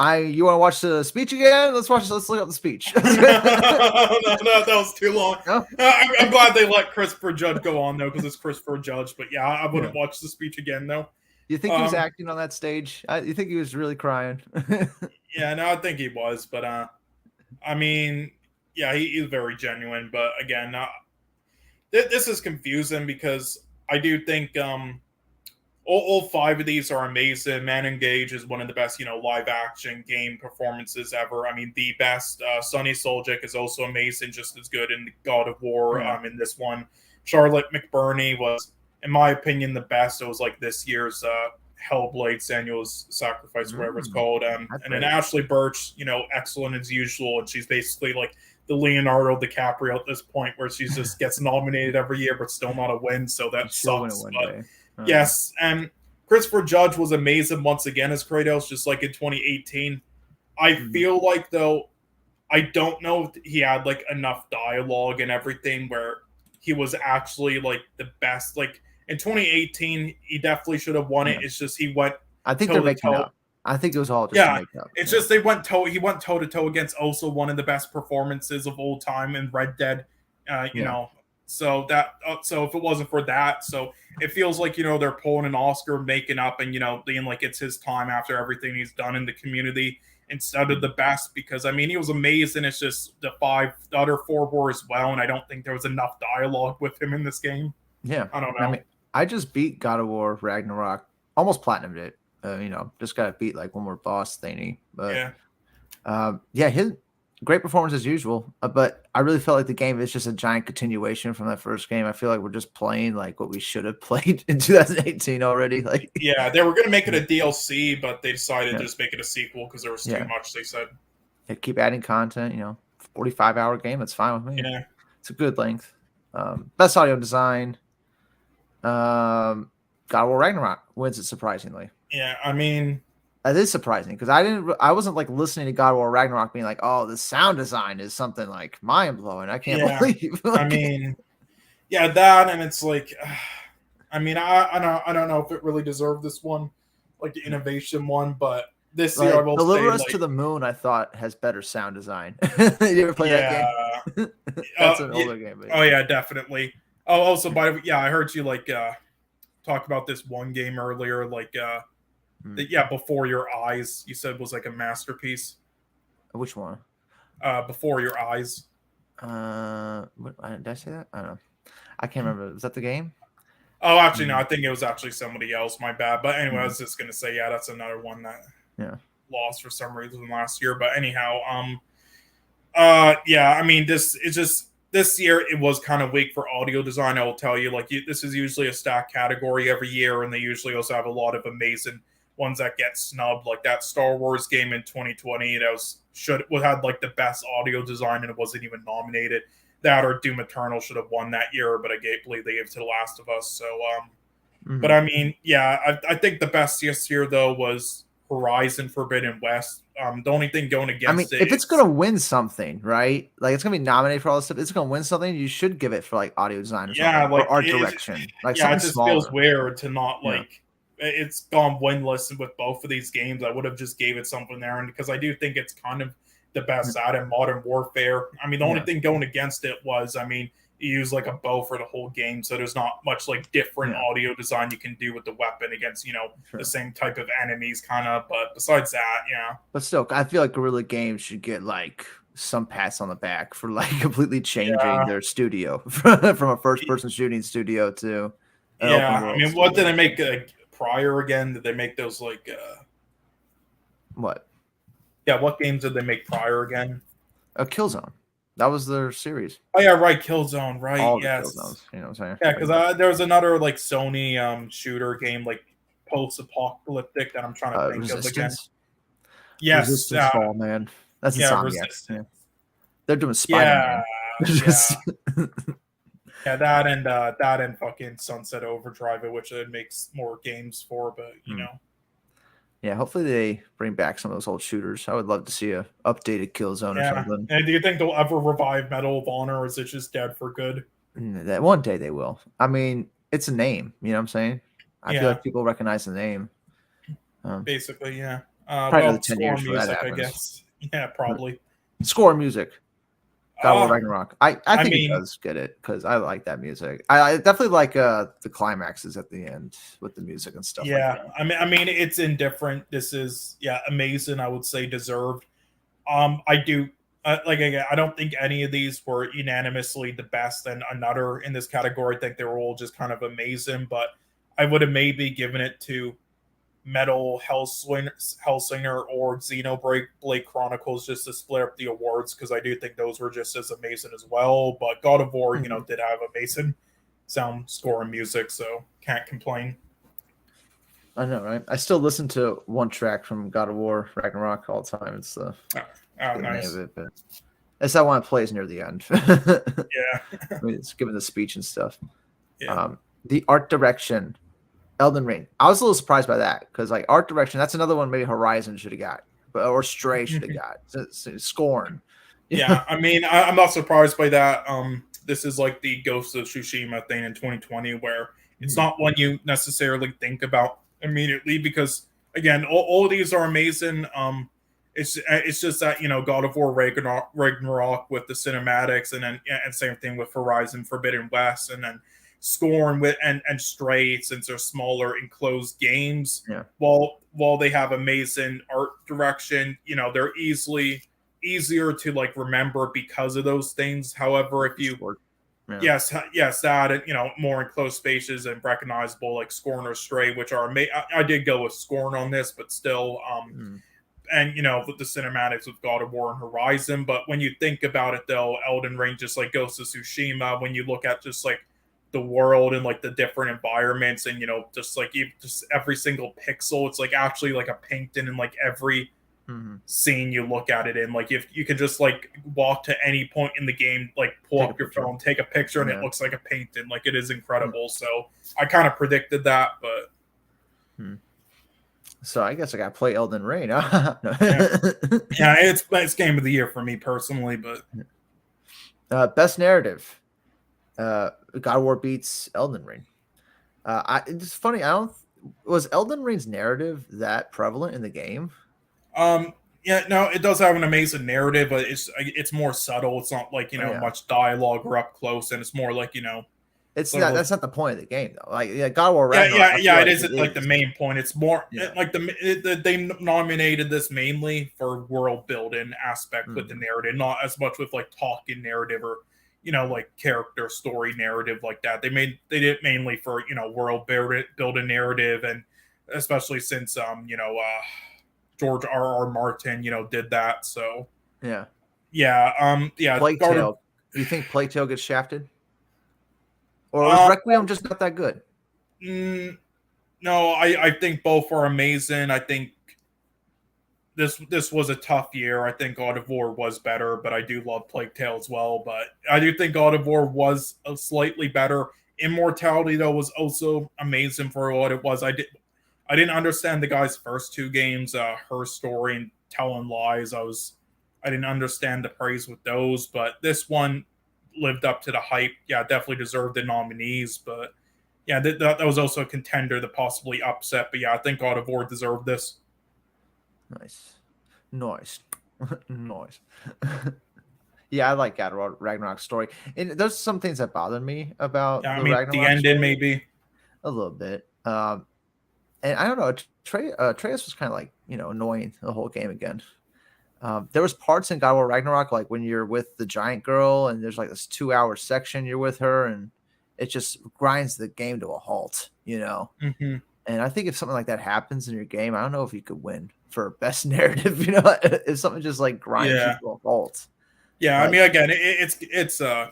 You want to watch the speech again? Let's look up the speech. no, that was too long. No? I'm glad they let Christopher Judge go on though, because it's Christopher Judge. But yeah, I wouldn't watch the speech again though. You think he was acting on that stage? You think he was really crying? Yeah, no, I think he was. But I mean, yeah, he's very genuine. But again, this is confusing because I do think all 5 of these are amazing. Man Engage is one of the best, live action game performances ever. I mean, the best. Sonny Soljic is also amazing, just as good in God of War. In this one, Charlotte McBurney was, in my opinion, the best. It was like this year's Hellblade: Senua's Sacrifice, whatever it's called. And then Ashley Birch, excellent as usual, and she's basically like the Leonardo DiCaprio at this point, where she just gets nominated every year, but still not a win. So that sucks. But yes, and Christopher Judge was amazing once again as Kratos, just like in 2018. I feel like, though, I don't know if he had like enough dialogue and everything where he was actually like the best. Like in 2018, he definitely should have won it. It's just he went. I think they're making up. I think it was all just to make up. It's just he went toe to toe against also one of the best performances of all time in Red Dead. You know. So if it wasn't for that, so it feels like, they're pulling an Oscar, making up, and, being like it's his time after everything he's done in the community instead of the best, because, I mean, he was amazing. It's just the other 4 were as well, and I don't think there was enough dialogue with him in this game. Yeah. I don't know. I mean, I just beat God of War Ragnarok, almost platinumed it. Just got to beat like one more boss thingy. But his great performance as usual, but I really felt like the game is just a giant continuation from that first game. I feel like we're just playing like what we should have played in 2018 already. Like, yeah, they were going to make it a DLC, but they decided to just make it a sequel because there was too much. They said, keep adding content. 45-hour game. That's fine with me. Yeah, it's a good length. Best audio design. God of War Ragnarok wins it surprisingly. Yeah, I mean, that is surprising because I wasn't like listening to God of War Ragnarok being like, oh, the sound design is something like mind blowing. I can't believe. I mean, that, and it's like, I mean, I don't know if it really deserved this one, like the innovation one, but this year I will say, Deliver Us to the Moon, I thought has better sound design. You ever play that game? That's an older game. Oh yeah, definitely. Oh, also by the way, I heard you like talk about this one game earlier, like Before Your Eyes, you said was like a masterpiece. Which one? Before Your Eyes. Did I say that? I don't know. I can't remember. Was that the game? Oh, actually, no. I think it was actually somebody else. My bad. But anyway, I Mhm. was just gonna say, yeah, that's another one that Yeah. lost for some reason last year. But anyhow, yeah. I mean, this year it was kind of weak for audio design. I will tell you, like, this is usually a stacked category every year, and they usually also have a lot of amazing ones that get snubbed, like that Star Wars game in 2020 that had like the best audio design and it wasn't even nominated. That or Doom Eternal should have won that year, but believe they gave it to The Last of Us. So, but Mhm. I mean, yeah, I think the best this year though was Horizon Forbidden West. The only thing going I mean, against it if it's is gonna win something, right? Like it's gonna be nominated for all this stuff. It's gonna win something. You should give it for like audio design or yeah, something, or like art direction, like yeah, something it just feels smaller. weird to not Yeah. like it's gone winless with both of these games. I would have just gave it something there, and because I do think it's kind of the best out in Modern Warfare. I mean, the only Yeah. thing going against it was, I mean, you use like a bow for the whole game, so there's not much like different Yeah. audio design you can do with the weapon against the Sure. same type of enemies, kind of. But besides that, yeah, But still, I feel like Guerrilla Games should get like some pats on the back for like completely changing yeah, their studio from a first person shooting studio to an open yeah. I world mean, what did studio. they make prior again? Did they make those like What? yeah? What games did they make prior again? A Killzone. That was their series. Oh yeah, right. Killzone, right? All the Yes. Killzones. You know what I'm saying? Yeah, Like, because there was another like Sony shooter game, like post-apocalyptic, that I'm trying to think of again. Resistance. Yes, Resistance Fall, man. That's yeah, Insomniac. Yeah. Resistance. They're doing Spider Yeah, Man. yeah, Just yeah. That and fucking Sunset Overdrive, which it makes more games for, but Hmm. Yeah, hopefully they bring back some of those old shooters. I would love to see a updated Killzone or yeah. something. And do you think they'll ever revive Medal of Honor, or is it just dead for good? That one day they will. I mean, it's a name. You know what I'm saying? I feel Yeah, like people recognize the name. basically, yeah. Probably another Well, 10 years score before that music, I happens. guess. Yeah, probably. Score music. God of War Uh, Ragnarok. I I think it mean, does get it because I like that music. I definitely like the climaxes at the end with the music and stuff like yeah, that. I mean, it's indifferent. This is amazing. I would say deserved. I do like again. I don't think any of these were unanimously the best, and another in this category. I think they were all just kind of amazing. But I would have maybe given it to Metal Hellsinger or Xenoblade Blade Chronicles just to split up the awards because I do think those were just as amazing as well. But God of War, Mhm. did have amazing sound score and music, so can't complain. I know, right? I still listen to one track from God of War Ragnarok all the time. It's the Oh, oh, the name of nice. it, but it's that one that plays near the end. Yeah, I mean, it's giving the speech and stuff. yeah. The art direction, Elden Ring. I was a little surprised by that because like art direction, that's another one maybe Horizon should have got, but or Stray should have got. Scorn. Yeah, I mean, I'm not surprised by that. This is like the Ghost of Tsushima thing in 2020, where it's Mhm. not one you necessarily think about immediately because, again, all of these are amazing. It's just that God of War Ragnarok with the cinematics, and then and same thing with Horizon Forbidden West, and then Scorn with and Stray, since they're smaller enclosed games. Yeah. While they have amazing art direction, they're easier to like remember because of those things. However, if you Sword. Yeah. yes, that and more enclosed spaces and recognizable like Scorn or Stray, which are I did go with Scorn on this, but still, Mm. and with the cinematics with God of War and Horizon. But when you think about it, though, Elden Ring, just like Ghost of Tsushima, when you look at just like the world and like the different environments, and just like just every single pixel, it's like actually like a painting in like every Mhm. scene you look at it in. Like if you can just like walk to any point in the game, like pull Take a up your picture. phone, take a picture, and it Yeah. looks like a painting. Like it is Mm. incredible. So I kind of predicted that, but Hmm. So I guess I got to play Elden Ring. No. yeah, yeah, it's game of the year for me personally. But Best narrative. God of War beats Elden Ring. It's funny. I don't. Was Elden Ring's narrative that prevalent in the game? yeah, no, it does have an amazing narrative, but it's more subtle. It's not like Oh, yeah. much dialogue or up close, and it's more like It's sort not. of That's not the point of the game, though. Like, yeah, God of War yeah, Ragnarok. yeah, I feel yeah. It like isn't it like the is. main point. It's more Yeah. like they nominated this mainly for world building aspect with the Mhm. narrative, not as much with like talking narrative or like character story narrative like that. They did it mainly for world building narrative, and especially since George R. Martin did that. So Yeah. yeah, Plague God of Tale. Do you think Plague Tale gets shafted? Or was uh, Requiem just not that good? no, I think both are amazing. I think this was a tough year. I think God of War was better, but I do love Plague Tale as well. But I do think God of War was a slightly better. Immortality though was also amazing for what it was. I didn't understand the guy's first two games, her story and telling lies. I didn't understand the praise with those, but this one lived up to the hype. Yeah, definitely deserved the nominees, but yeah, that was also a contender to possibly upset. But yeah, I think God of War deserved this. Nice. Noise. Noise. Yeah, I like God of War Ragnarok story. And there's some things that bother me about Yeah, I the mean the Ragnarok ending story maybe. a little bit. And I don't know, Atreus was kind of like, annoying the whole game again. There was parts in God of War Ragnarok, like when you're with the giant girl and there's like this 2 hour section you're with her, and it just grinds the game to a halt. Mm-hmm. And I think if something like that happens in your game, I don't know if you could win for best narrative. If something just like grinds you Yeah, to a halt. yeah. I Like, mean, again, it's it's how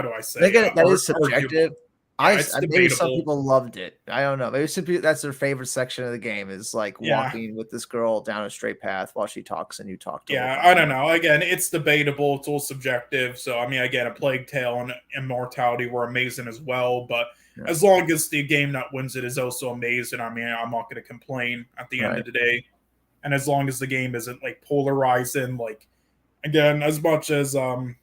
do I say again, that is arguable. subjective. Yeah, it's Maybe some debatable. people loved it. I don't know. Maybe some people, that's their favorite section of the game, is like Yeah, walking with this girl down a straight path while she talks and you talk the whole yeah. time. I don't know. Again, it's debatable. It's all subjective. So I mean, again, a Plague Tale and Immortality were amazing as well. But Yeah. as long as the game that wins it is also amazing, I mean, I'm not going to complain at the end Right. of the day. And as long as the game isn't like polarizing, like again, as much as a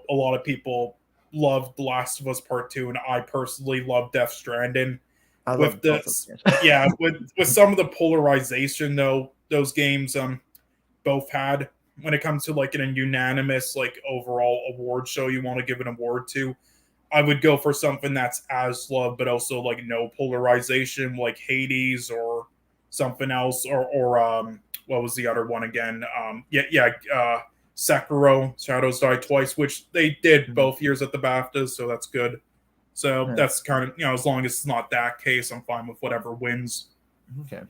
lot of people love The Last of Us Part Two, and I personally love Death Stranding. I With love both of this, them. yeah, with some of the polarization though, those games both had when it comes to like in a unanimous like overall award show you want to give an award to. I would go for something that's as loved, but also like no polarization, like Hades or something else, or what was the other one again? Sekiro, Shadows Die Twice, which they did Mhm. both years at the BAFTAs, so that's good. So Yeah. that's kind of as long as it's not that case, I'm fine with whatever wins. Okay.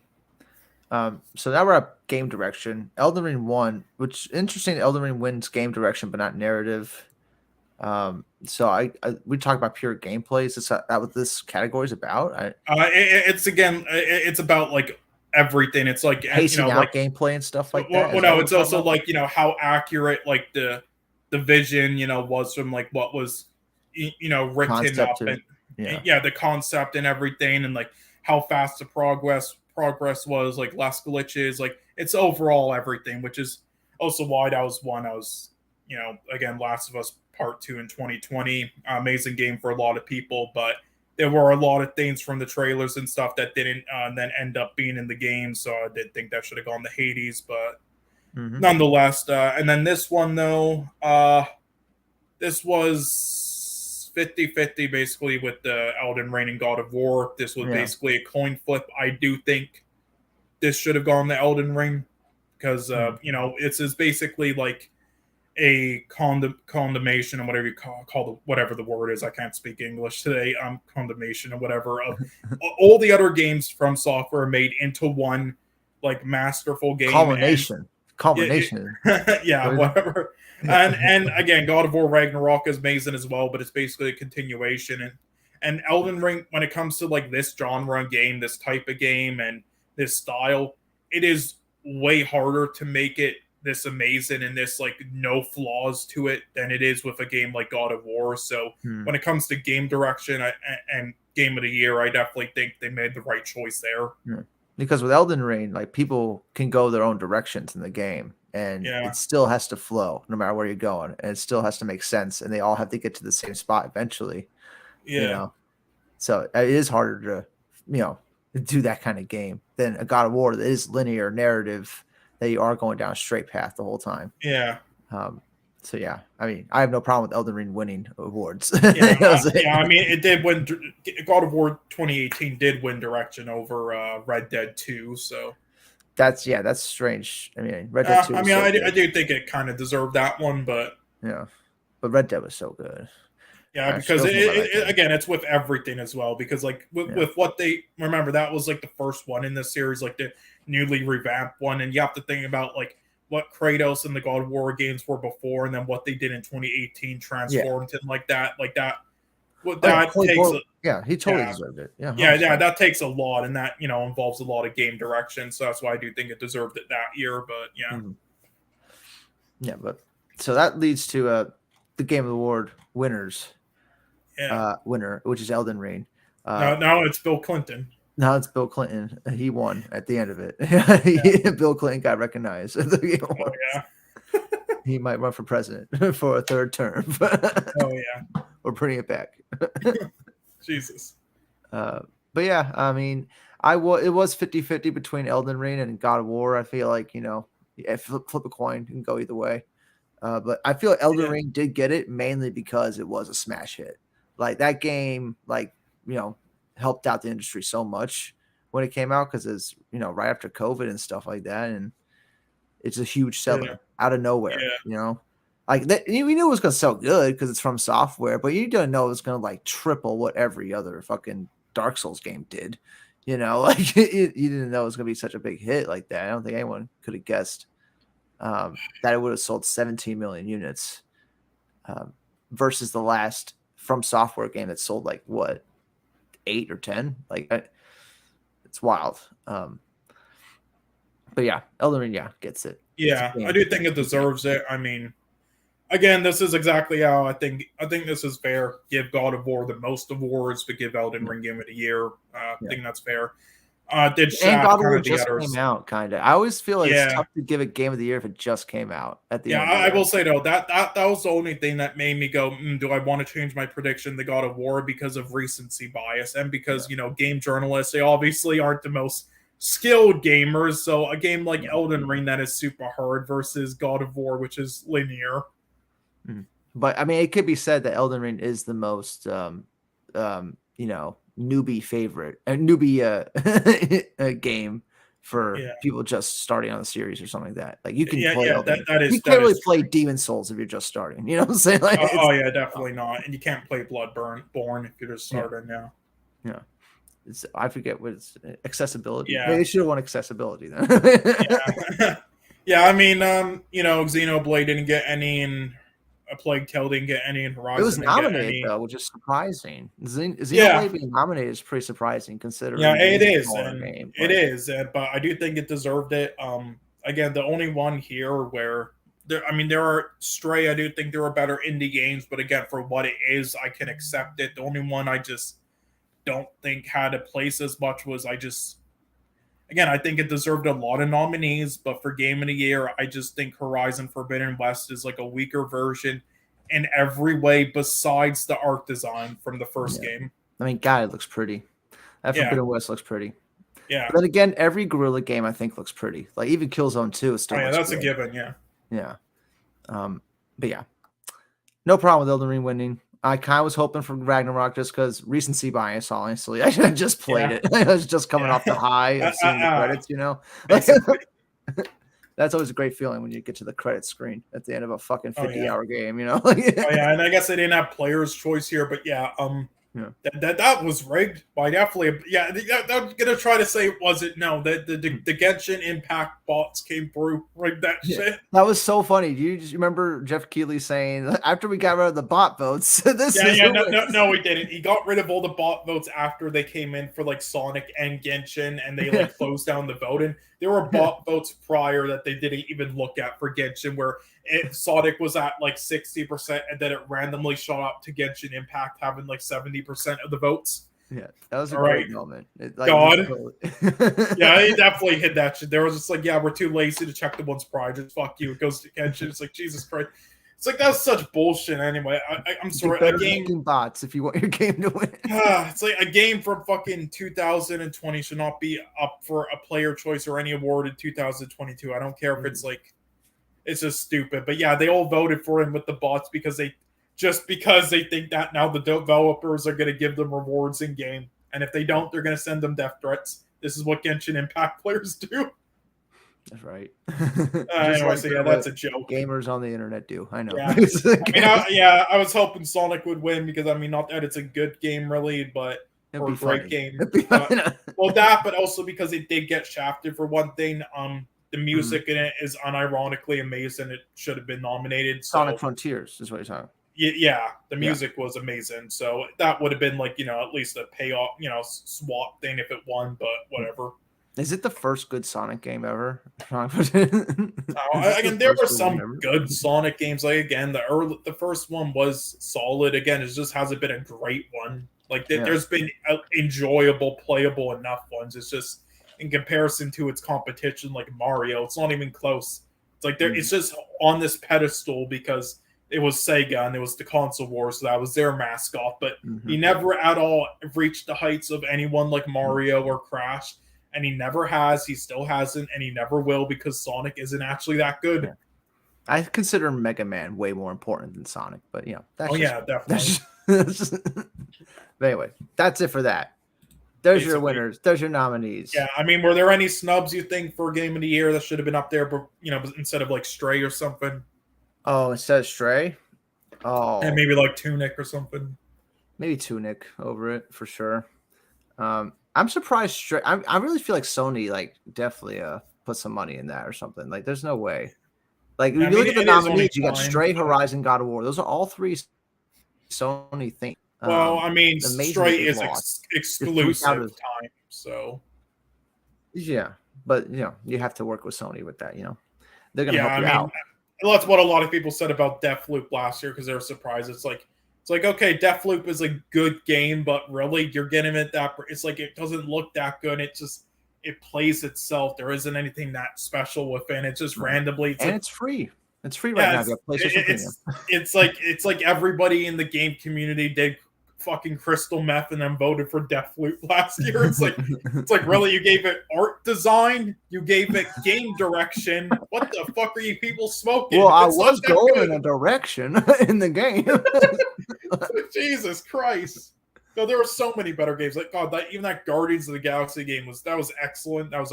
So now we're at game direction. Elden Ring won, which interesting. Elden Ring wins game direction, but not narrative. So we talk about pure gameplay. Is this that what this category is about? It's again, it's about like everything. It's like Pacing like out gameplay and stuff like that. Is that no, what we're it's talking also about? like how accurate like the vision was from like what was written Concept up, too. and Yeah. yeah, the concept and everything, and like how fast the progress was, like less glitches, like it's overall everything, which is also why that was one I was again, Last of Us Part 2 in 2020, amazing game for a lot of people, but there were a lot of things from the trailers and stuff that didn't then end up being in the game. So I did think that should have gone to Hades, but Mm-hmm. nonetheless. And then this one, though, this was 50-50 basically with the Elden Ring and God of War. This was Yeah. basically a coin flip. I do think this should have gone to Elden Ring because, it's basically like a condemnation or whatever you whatever the word is. I can't speak English today. Condemnation or whatever of all the other games from software made into one like masterful game. And Culmination. yeah, Culmination. yeah, whatever. And again, God of War Ragnarok is amazing as well, but it's basically a continuation. And Elden Ring, when it comes to like this genre game, this type of game, and this style, it is way harder to make it this amazing and this like no flaws to it than it is with a game like God of War. So Hmm. when it comes to game direction and game of the year, I definitely think they made the right choice there. Yeah. Because with Elden Ring, like people can go their own directions in the game, and Yeah, it still has to flow no matter where you're going, and it still has to make sense, and they all have to get to the same spot eventually. You yeah, know, so it is harder to do that kind of game than a God of War that is linear narrative, that you are going down a straight path the whole time. yeah. Um, so yeah, I mean, I have no problem with Elden Ring winning awards. Yeah, That was it. yeah. I mean, it did win. God of War 2018 did win direction over Red Dead 2. So That's strange. I mean, Red Dead 2 I was mean, so I good. do think it kind of deserved that one, but Yeah, but Red Dead was so good. yeah, I because still think about that game. again, it's with everything as well. Because like with what they remember, that was like the first one in this series, like the newly revamped one, and you have to think about like what Kratos and the God of War games were before, and then what they did in 2018 transformed him like that. What Oh yeah, that takes. he totally deserved it. Yeah, Yeah, that takes a lot, and that involves a lot of game direction. So that's why I do think it deserved it that year. But yeah, yeah, but so that leads to the Game Award winners. yeah. Winner, which is Elden Ring. Now it's Bill Clinton. Now it's Bill Clinton. He won at the end of it. Bill Clinton got recognized at the Game Awards. Oh yeah, he might run for president for a third term. Oh yeah, we're bringing it back. Jesus. But yeah, I mean, it was 50-50 between Elden Ring and God of War. I feel like flip a coin and go either way. But I feel like Elden Ring did get it mainly because it was a smash hit. Like that game, helped out the industry so much when it came out because it's right after COVID and stuff like that, and it's a huge seller out of nowhere. Like that, we knew it was gonna sell good because it's from software, but you didn't know it was gonna like triple what every other fucking Dark Souls game did. Like you didn't know it was gonna be such a big hit like that. I don't think anyone could have guessed that it would have sold 17 million units versus the last From Software game that sold like what 8 or 10. Like it's wild. But yeah, Elden Ring gets it. Yeah, I do think it deserves it. I mean, again, this is exactly how I think this is fair. Give God of War the most awards, but give Elden Ring Game of the Year. I think that's fair. Did and God of War just came out, kind of. I always feel like it's tough to give it Game of the Year if it just came out at the end. Yeah, I will say though that was the only thing that made me go, do I want to change my prediction to God of War because of recency bias and because game journalists, they obviously aren't the most skilled gamers. So a game like Elden Ring that is super hard versus God of War, which is linear. But I mean, it could be said that Elden Ring is the most newbie favorite, a newbie game for people just starting on the series or something like that. Like you can play you can't really play Demon Souls if you're just starting. You know what I'm saying? Like, yeah, definitely not. And you can't play Bloodborne if you're just starting now. Yeah. I forget what it's accessibility. Yeah. They should have won accessibility then. Yeah, I mean, Xenoblade didn't get any, and A Plague Tale didn't get any, and Horizon it was nominated though, which is surprising. Xenoblade being nominated is pretty surprising considering. Yeah, it is. It is, but I do think it deserved it. Again, the only one here where there are Stray. I do think there are better indie games, but again, for what it is, I can accept it. The only one I just don't think had a place as much was I think it deserved a lot of nominees, but for Game of the Year, I just think Horizon Forbidden West is like a weaker version in every way besides the art design from the first game. I mean, God, it looks pretty. That Forbidden West looks pretty. Yeah. But then again, every Guerrilla game I think looks pretty. Like even Killzone 2 is still. Oh, yeah, that's good. A given. Yeah. Yeah. But yeah, no problem with Elden Ring winning. I kind of was hoping for Ragnarok just because recency bias, honestly. I just played it. I was just coming off the high of seeing the credits, That's always a great feeling when you get to the credit screen at the end of a fucking 50-hour game, Oh, yeah, and I guess they didn't have player's choice here, but that was rigged by definitely. Yeah, I'm gonna try to say it wasn't. No, the Genshin Impact bots came through, rigged that shit. That was so funny. Do you just remember Jeff Keighley saying after we got rid of the bot votes? No, he didn't. He got rid of all the bot votes after they came in for like Sonic and Genshin, and they like closed down the voting. There were bot votes prior that they didn't even look at for Genshin, where Sonic was at like 60%, and then it randomly shot up to Genshin Impact having like 70% of the votes. Yeah, that was a great moment. God. Yeah, he definitely hit that shit. There was just like, we're too lazy to check the one's pride. Just fuck you. It goes to Genshin. It's like, Jesus Christ. It's like, that's such bullshit anyway. I'm sorry. A game bots if you want your game to win. It's like a game from fucking 2020 should not be up for a player choice or any award in 2022. I don't care if it's like, it's just stupid. But yeah, they all voted for him with the bots because they think that now the developers are going to give them rewards in game. And if they don't, they're going to send them death threats. This is what Genshin Impact players do. That's right. Just Anyway, like so yeah, what that's a joke. gamers on the internet do. I know. Yeah, I was hoping Sonic would win because I mean, not that it's a good game really, but It'd or be a great funny. game, It'd be but funny. well, that, but also because it did get shafted for one thing. The Mhm. music in it is unironically amazing. It should have been nominated. Sonic So Frontiers is what you're talking. yeah, the Yeah. music was amazing. So that would have been like at least a payoff, swap thing if it won. But whatever. Is it the first good Sonic game ever? Again, there were some good Sonic games. Like again, the first one was solid. Again, it just hasn't been a great one. Like there's been enjoyable, playable enough ones. It's just in comparison to its competition, like Mario, it's not even close. It's like it's just on this pedestal because it was Sega and it was the console wars, so that was their mascot. But he never at all reached the heights of anyone like Mario or Crash. And he never has, he still hasn't, and he never will because Sonic isn't actually that good. Yeah. I consider Mega Man way more important than Sonic, but that's definitely. But anyway, that's it for that. There's your winners. There's your nominees. Yeah, I mean, were there any snubs you think for Game of the Year that should have been up there, but instead of like Stray or something? Oh, instead of Stray? Oh, and maybe like Tunic or something. Maybe Tunic over it for sure. I'm surprised. Stray. I really feel like Sony definitely put some money in that or something. Like, there's no way. Like, when you look at the nominees, you got Stray, Horizon, God of War. Those are all three Sony things. Well, I mean, Stray is exclusive time, so yeah. But you have to work with Sony with that. They're gonna help you out. That's what a lot of people said about Deathloop last year because they were surprised. It's like okay, Deathloop is a good game, but really you're getting it that it's like it doesn't look that good. It plays itself. There isn't anything that special within it. Just randomly, it's free. It's free right now. It's like everybody in the game community did fucking crystal meth and then voted for Deathloop last year. It's like really, you gave it art design, you gave it game direction. What the fuck are you people smoking? Well, I was going in a direction in the game. Jesus Christ. No, there were so many better games. Like God, even that Guardians of the Galaxy game was excellent. That was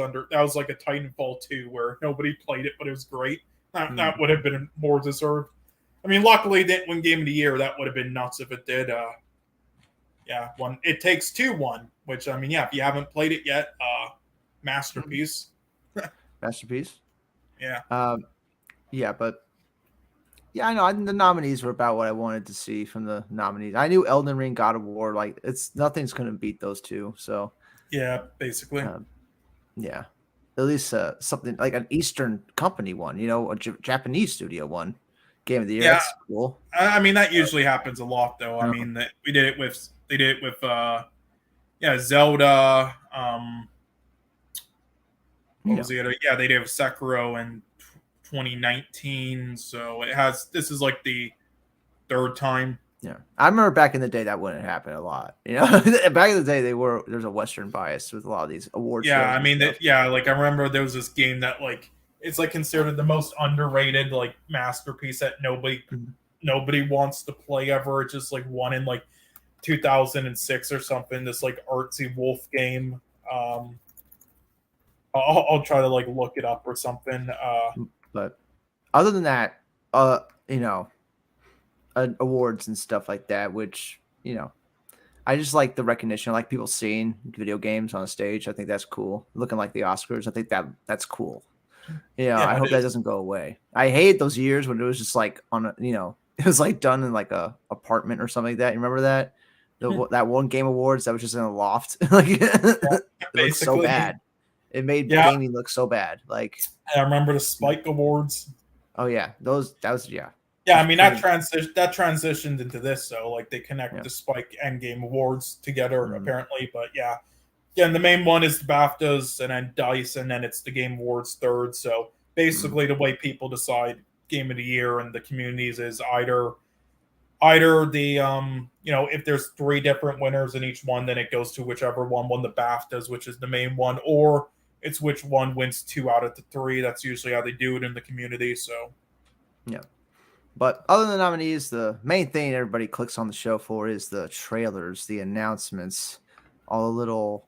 like a Titanfall 2 where nobody played it, but it was great. That would have been more deserved. I mean, luckily it didn't win Game of the Year. That would have been nuts if it did. One. It Takes Two won, which I mean, if you haven't played it yet, masterpiece. Masterpiece. Yeah. But I know the nominees were about what I wanted to see from the nominees. I knew Elden Ring, God of War, nothing's going to beat those two. So yeah, basically. At least something like an Eastern company won. A Japanese studio won Game of the Year. Yeah, that's cool. I mean, that usually happens a lot, though. I mean, they did it with Zelda. What was the other? Yeah, they did with Sekiro in 2019. So this is like the third time. Yeah, I remember back in the day that wouldn't happen a lot. Back in the day there's a Western bias with a lot of these awards. Yeah, I mean I remember there was this game that it's considered the most underrated masterpiece that nobody wants to play ever. It just won in 2006 or something. This artsy wolf game. I'll try to look it up or something. But other than that, awards and stuff like that, which I just like the recognition. I like people seeing video games on a stage. I think that's cool. Looking like the Oscars, I think that's cool. I hope that doesn't go away. I hate those years when it was just on a, it was done in a apartment or something like that. You remember that? That one Game Awards that was just in a loft. It looked so bad. It made gaming look so bad. I remember the Spike Awards. Oh yeah, that was. Yeah, I mean that transitioned into this, so they connect the Spike and Game Awards together apparently. But and the main one is the BAFTAs, and then DICE, and then it's the Game Awards third. So basically, the way people decide Game of the Year and the communities is either the if there's three different winners in each one, then it goes to whichever one won the BAFTAs, which is the main one, or it's which one wins 2 out of the 3. That's usually how they do it in the community. So yeah. But other than the nominees, the main thing everybody clicks on the show for is the trailers, the announcements, all the little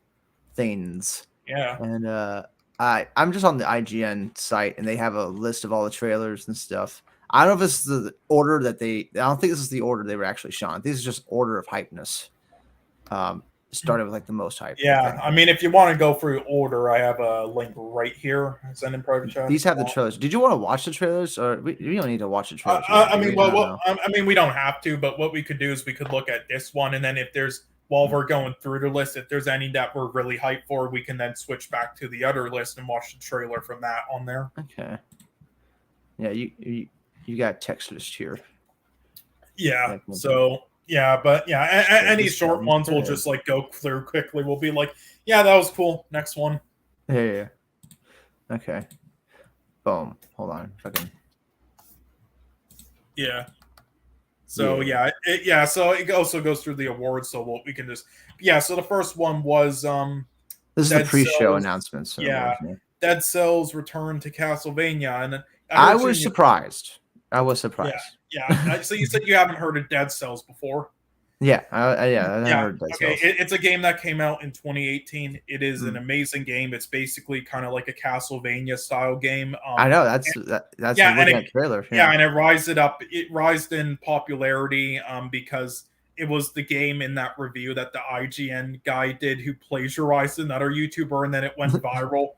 things. Yeah. And I'm just on the IGN site, and they have a list of all the trailers and stuff. I don't know if this is the order that they. I don't think this is the order they were actually shown. This is just order of hypeness. Started with like the most hype. I Yeah, think I mean, if you want to go through order, I have a link right here. Send in private chat. these have the trailers. Did you want to watch the trailers, or we don't need to watch the trailers? I mean, I mean, we don't have to, but what we could do is we could look at this one, and then if there's while we're going through the list, if there's any that we're really hyped for, we can then switch back to the other list and watch the trailer from that on there. Okay. Yeah, you got text list here. Yeah. So yeah, but yeah, any short ones we'll just like go through quickly. We'll be like, yeah, that was cool. Next one. Yeah. Okay. Boom. Hold on. Fucking. Yeah. So yeah, so it also goes through the awards. So we can just So the first one was this is the pre-show announcement. So Dead Cells return to Castlevania, and I was surprised. Yeah. So you said you haven't heard of Dead Cells before? Yeah, I heard Dead Cells. It's a game that came out in 2018. It is an amazing game. It's basically kind of like a Castlevania style game. I know that's that trailer. Yeah, and it rised in popularity because it was the game in that review that the IGN guy did who plagiarized another YouTuber, and then it went viral.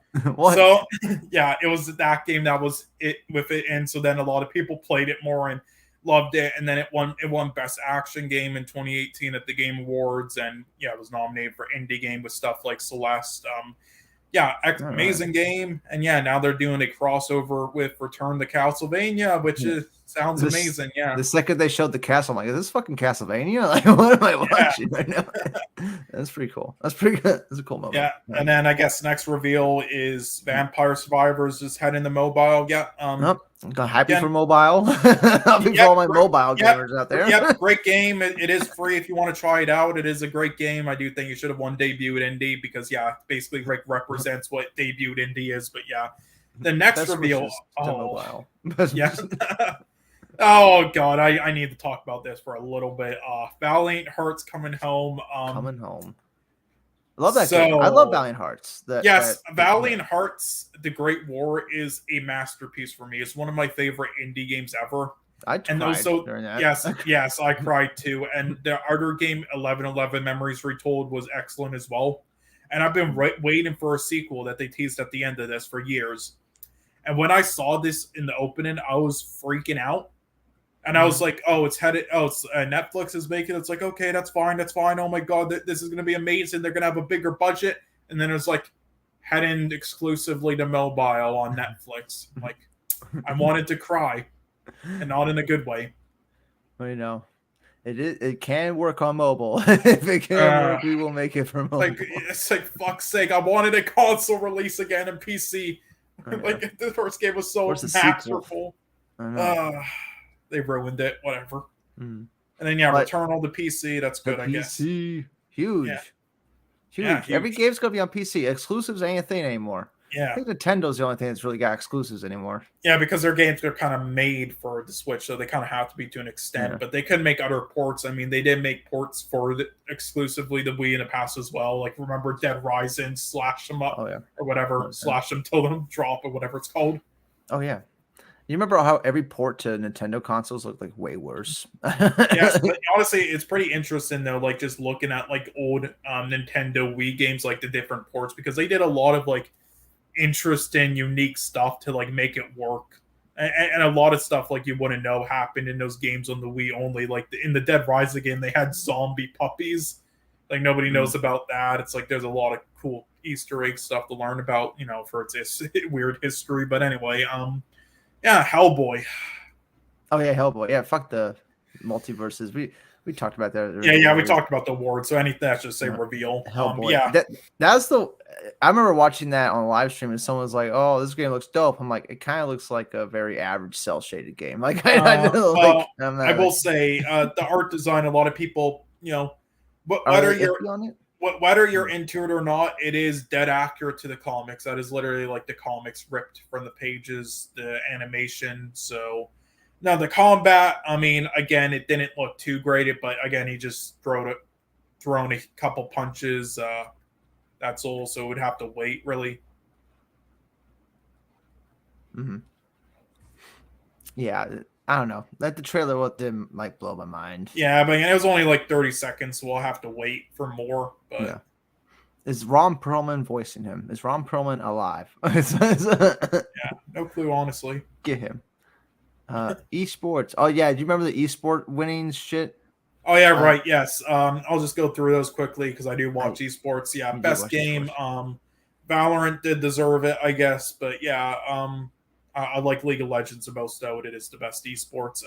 So yeah, it was that game that was it with it, and so then a lot of people played it more and loved it, and then it won Best Action Game in 2018 at the Game Awards, and it was nominated for Indie Game with stuff like Celeste. Amazing game, and now they're doing a crossover with Return to Castlevania, which sounds amazing. Yeah, the second they showed the castle, I'm like, is this fucking Castlevania? Like, what am I watching right now? That's pretty cool. That's pretty good. That's a cool moment. Yeah, and then I guess next reveal is Vampire Survivors is heading to mobile. Got happy for mobile. Happy for all my mobile gamers out there. Great game. It is free if you want to try it out. It is a great game. I do think you should have won debuted indie because basically represents what debuted indie is. But the next reveal. Mobile. Oh god, I need to talk about this for a little bit. Valiant Hearts coming home. Coming home. I love that game. I love Valiant Hearts. Valiant Hearts: The Great War is a masterpiece for me. It's one of my favorite indie games ever. I cried during that. Yes, I cried too. And the other game, 1111 Memories Retold, was excellent as well. And I've been waiting for a sequel that they teased at the end of this for years. And when I saw this in the opening, I was freaking out. And I was like, it's headed. It's Netflix is making it. It's like, okay, that's fine. Oh my god, this is going to be amazing. They're going to have a bigger budget. And then it's like heading exclusively to mobile on Netflix. Like, I wanted to cry, and not in a good way. Well, it can work on mobile. If it can work, we will make it for mobile. It's like fuck's sake. I wanted a console release again in PC. Like the first game was so masterful. They ruined it. Whatever. And then Returnal to PC. That's good, I guess. PC, huge. Huge. Every game's gonna be on PC. Exclusives ain't a thing anymore. Yeah, I think Nintendo's the only thing that's really got exclusives anymore. Yeah, because their games are kind of made for the Switch, so they kind of have to be to an extent. But they could make other ports. I mean, they did make ports for exclusively the Wii in the past as well. Like remember Dead Rising, slash them up or whatever, slash them till them drop or whatever it's called. Oh yeah. You remember how every port to Nintendo consoles looked like way worse? Yes, but honestly, it's pretty interesting though. Like just looking at like old Nintendo Wii games, like the different ports, because they did a lot of like interesting, unique stuff to like make it work, and a lot of stuff like you wouldn't know happened in those games on the Wii only. Like in the Dead Rising game, they had zombie puppies. Like nobody knows about that. It's like there's a lot of cool Easter egg stuff to learn about, for its weird history. But anyway, Hellboy. Oh yeah, Hellboy. Yeah, fuck the multiverses. We talked about that. Yeah, we talked about the award. So anything that's just say reveal. Hellboy. That's the. I remember watching that on a live stream, and someone was like, "Oh, this game looks dope." I'm like, it kind of looks like a very average cell shaded game. Like I will say the art design. A lot of people, whether you're into it or not, it is dead accurate to the comics. That is literally like the comics ripped from the pages, the animation. So now the combat, I mean, again, it didn't look too great, but again, he just thrown a couple punches. That's all. So we'd have to wait really. Mm-hmm. Yeah, I don't know. Like the trailer didn't like blow my mind. Yeah, but it was only like 30 seconds, so we'll have to wait for more. But Yeah. Is Ron Perlman voicing him? Is Ron Perlman alive? yeah, no clue, honestly. Get him. Esports. Oh yeah, do you remember the esport winnings shit? Oh yeah, right. Yes. I'll just go through those quickly because I do watch esports. Yeah, You do best watch game. esports. Valorant did deserve it, I guess. But yeah, I like League of Legends the most. Though it is the best esports.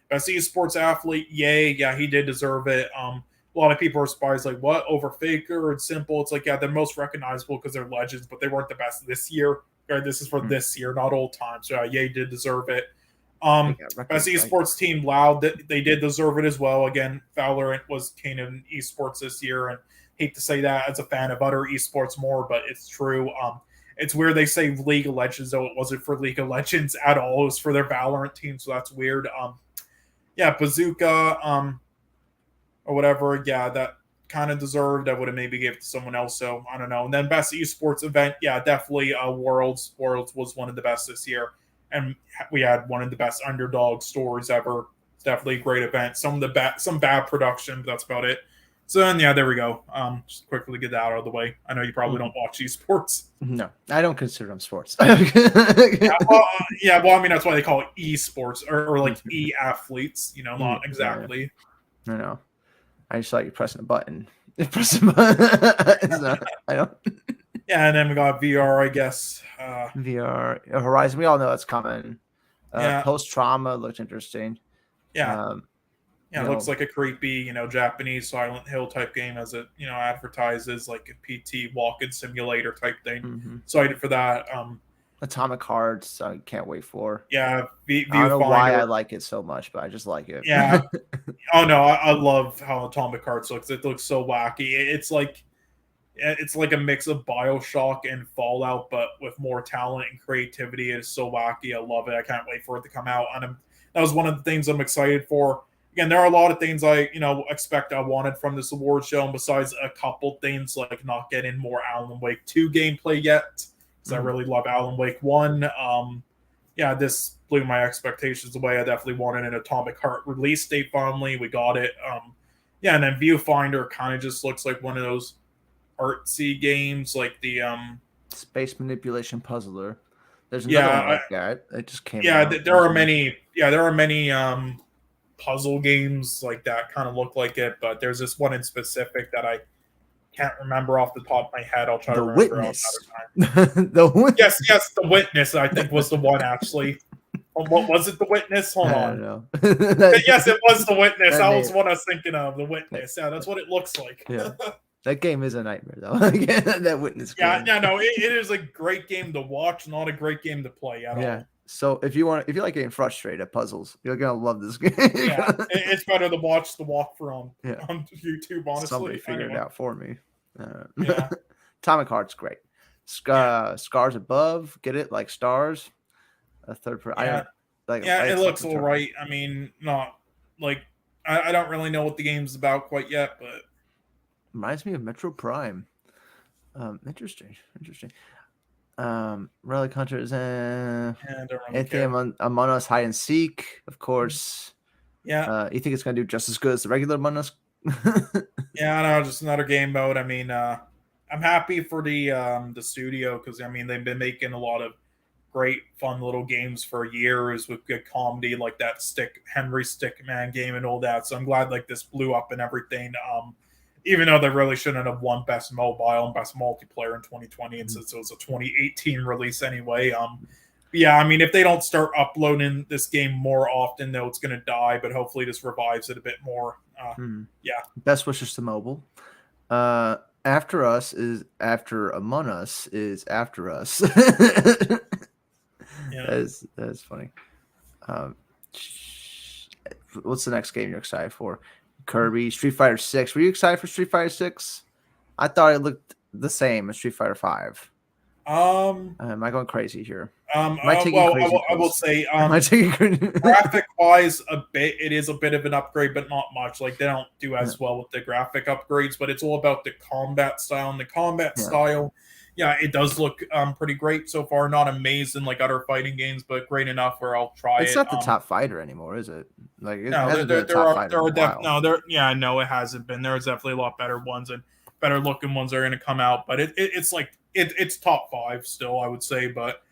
Best esports athlete. Yay, yeah, he did deserve it. A lot of people are surprised, like what over Faker and Simple. It's like yeah, they're most recognizable because they're legends, but they weren't the best this year. Right, this is for this year, not old times. So yeah, Yay did deserve it. Best esports team, Loud, they did deserve it as well. Again, Valorant was king of esports this year, and hate to say that as a fan of other esports more, but it's true. It's weird they say League of Legends, though it wasn't for League of Legends at all. It was for their Valorant team, so that's weird. Yeah, Bazooka, or whatever. Yeah, that kind of deserved. I would have maybe gave it to someone else. So I don't know. And then best esports event, yeah, definitely. Worlds. Worlds was one of the best this year, and we had one of the best underdog stories ever. It's definitely a great event. Some bad production, but that's about it. So then, yeah, there we go. Just quickly get that out of the way. I know you probably don't watch esports. No, I don't consider them sports. Well, I mean that's why they call it esports or like e-athletes. You know, not exactly. Yeah. No. I just like you pressing a button. Pressing a button. Not, I don't. Yeah, and then we got VR, I guess. VR Horizon. We all know it's coming. Yeah. Post trauma looked interesting. Yeah. Yeah, it looks like a creepy, Japanese Silent Hill type game as it, advertises like a PT walk-in simulator type thing. Mm-hmm. Excited for that. Atomic Hearts, I can't wait for. Yeah, I don't know why I like it so much, but I just like it. Yeah. Oh no, I love how Atomic Hearts looks. It looks so wacky. It's like a mix of BioShock and Fallout, but with more talent and creativity. It is so wacky. I love it. I can't wait for it to come out. And that was one of the things I'm excited for. Again, there are a lot of things I expect I wanted from this award show, and besides a couple things like not getting more Alan Wake 2 gameplay yet, because I really love Alan Wake 1. Yeah, this blew my expectations away. I definitely wanted an Atomic Heart release date finally. We got it. Yeah, and then Viewfinder kind of just looks like one of those artsy games, like the Space Manipulation Puzzler. There's another one like that. It just came out. There are many puzzle games like that kind of look like it, but there's this one in specific that I can't remember off the top of my head. I'll try to remember Witness. The Witness. Yes, The Witness, I think was the one actually. What was it? The Witness? Hold on. I don't know. Yes, it was The Witness. That was what I was thinking of. The Witness. Yeah, that's what it looks like. Yeah. That game is a nightmare, though. That Witness game. Yeah, no, it is a great game to watch, not a great game to play at all. So if you like getting frustrated at puzzles, you're gonna love this game. Yeah, it's better to watch the walkthrough on YouTube. Honestly, somebody figured it out for me. Atomic Heart's great. Scars Above, get it? Like stars. A third person. It looks all right. I mean, not like I don't really know what the game's about quite yet, but reminds me of Metro Prime. Interesting. Relic Hunters and Anthem Among Us Hide and Seek, of course. Yeah. You think it's gonna do just as good as the regular Among Us? Yeah, I know, just another game mode. I mean, I'm happy for the studio because I mean they've been making a lot of great fun little games for years with good comedy like that Henry Stickman game and all that. So I'm glad like this blew up and everything. Even though they really shouldn't have won Best Mobile and Best Multiplayer in 2020, and since it was a 2018 release anyway. Yeah, I mean, if they don't start uploading this game more often, though, it's going to die. But hopefully, this revives it a bit more. Yeah. Best wishes to mobile. After Us is after Among Us is after us. Yeah. That is funny. What's the next game you're excited for? Kirby, Street Fighter 6. Were you excited for Street Fighter 6? I thought it looked the same as Street Fighter 5. Am I going crazy here? I will say, graphic wise, it is a bit of an upgrade, but not much. Like they don't do as well with the graphic upgrades, but it's all about the combat style. And the combat style, yeah, it does look pretty great so far. Not amazing like other fighting games, but great enough where I'll try It's it. not the top fighter anymore, is it? Like it No, hasn't been a top fighter in a while. no, there, yeah, no, it hasn't been. There's definitely a lot better ones and better looking ones are going to come out, but it's like it's top 5 still, I would say. But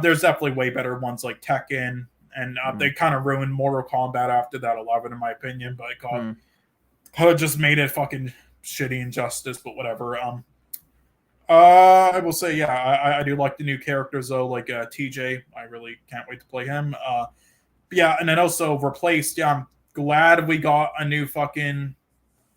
there's definitely way better ones like Tekken, and they kind of ruined Mortal Kombat after that 11, in my opinion. But God, could have just made it fucking shitty injustice, but whatever. I will say, yeah, I do like the new characters though, like TJ. I really can't wait to play him. Yeah, and then also replaced. Yeah, I'm glad we got a new fucking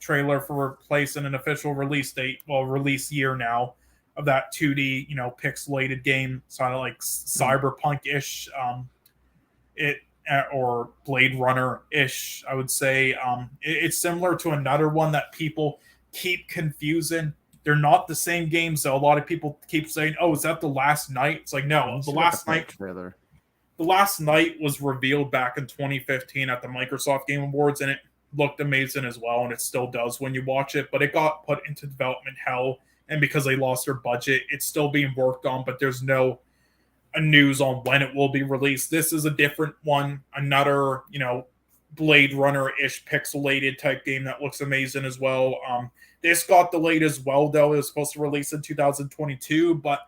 trailer for replacing an official release date, well, release year now of that 2D, pixelated game, sort of like cyberpunk ish, it or Blade Runner ish, I would say. It's similar to another one that people keep confusing. They're not the same game, so a lot of people keep saying, "Oh, is that the Last Night?" It's like, no, the Last Night trailer. The Last Night was revealed back in 2015 at the Microsoft Game Awards, and it looked amazing as well, and it still does when you watch it, but it got put into development hell, and because they lost their budget, it's still being worked on, but there's no news on when it will be released. This is a different one, another, Blade Runner-ish pixelated type game that looks amazing as well. This got delayed as well, though. It was supposed to release in 2022, but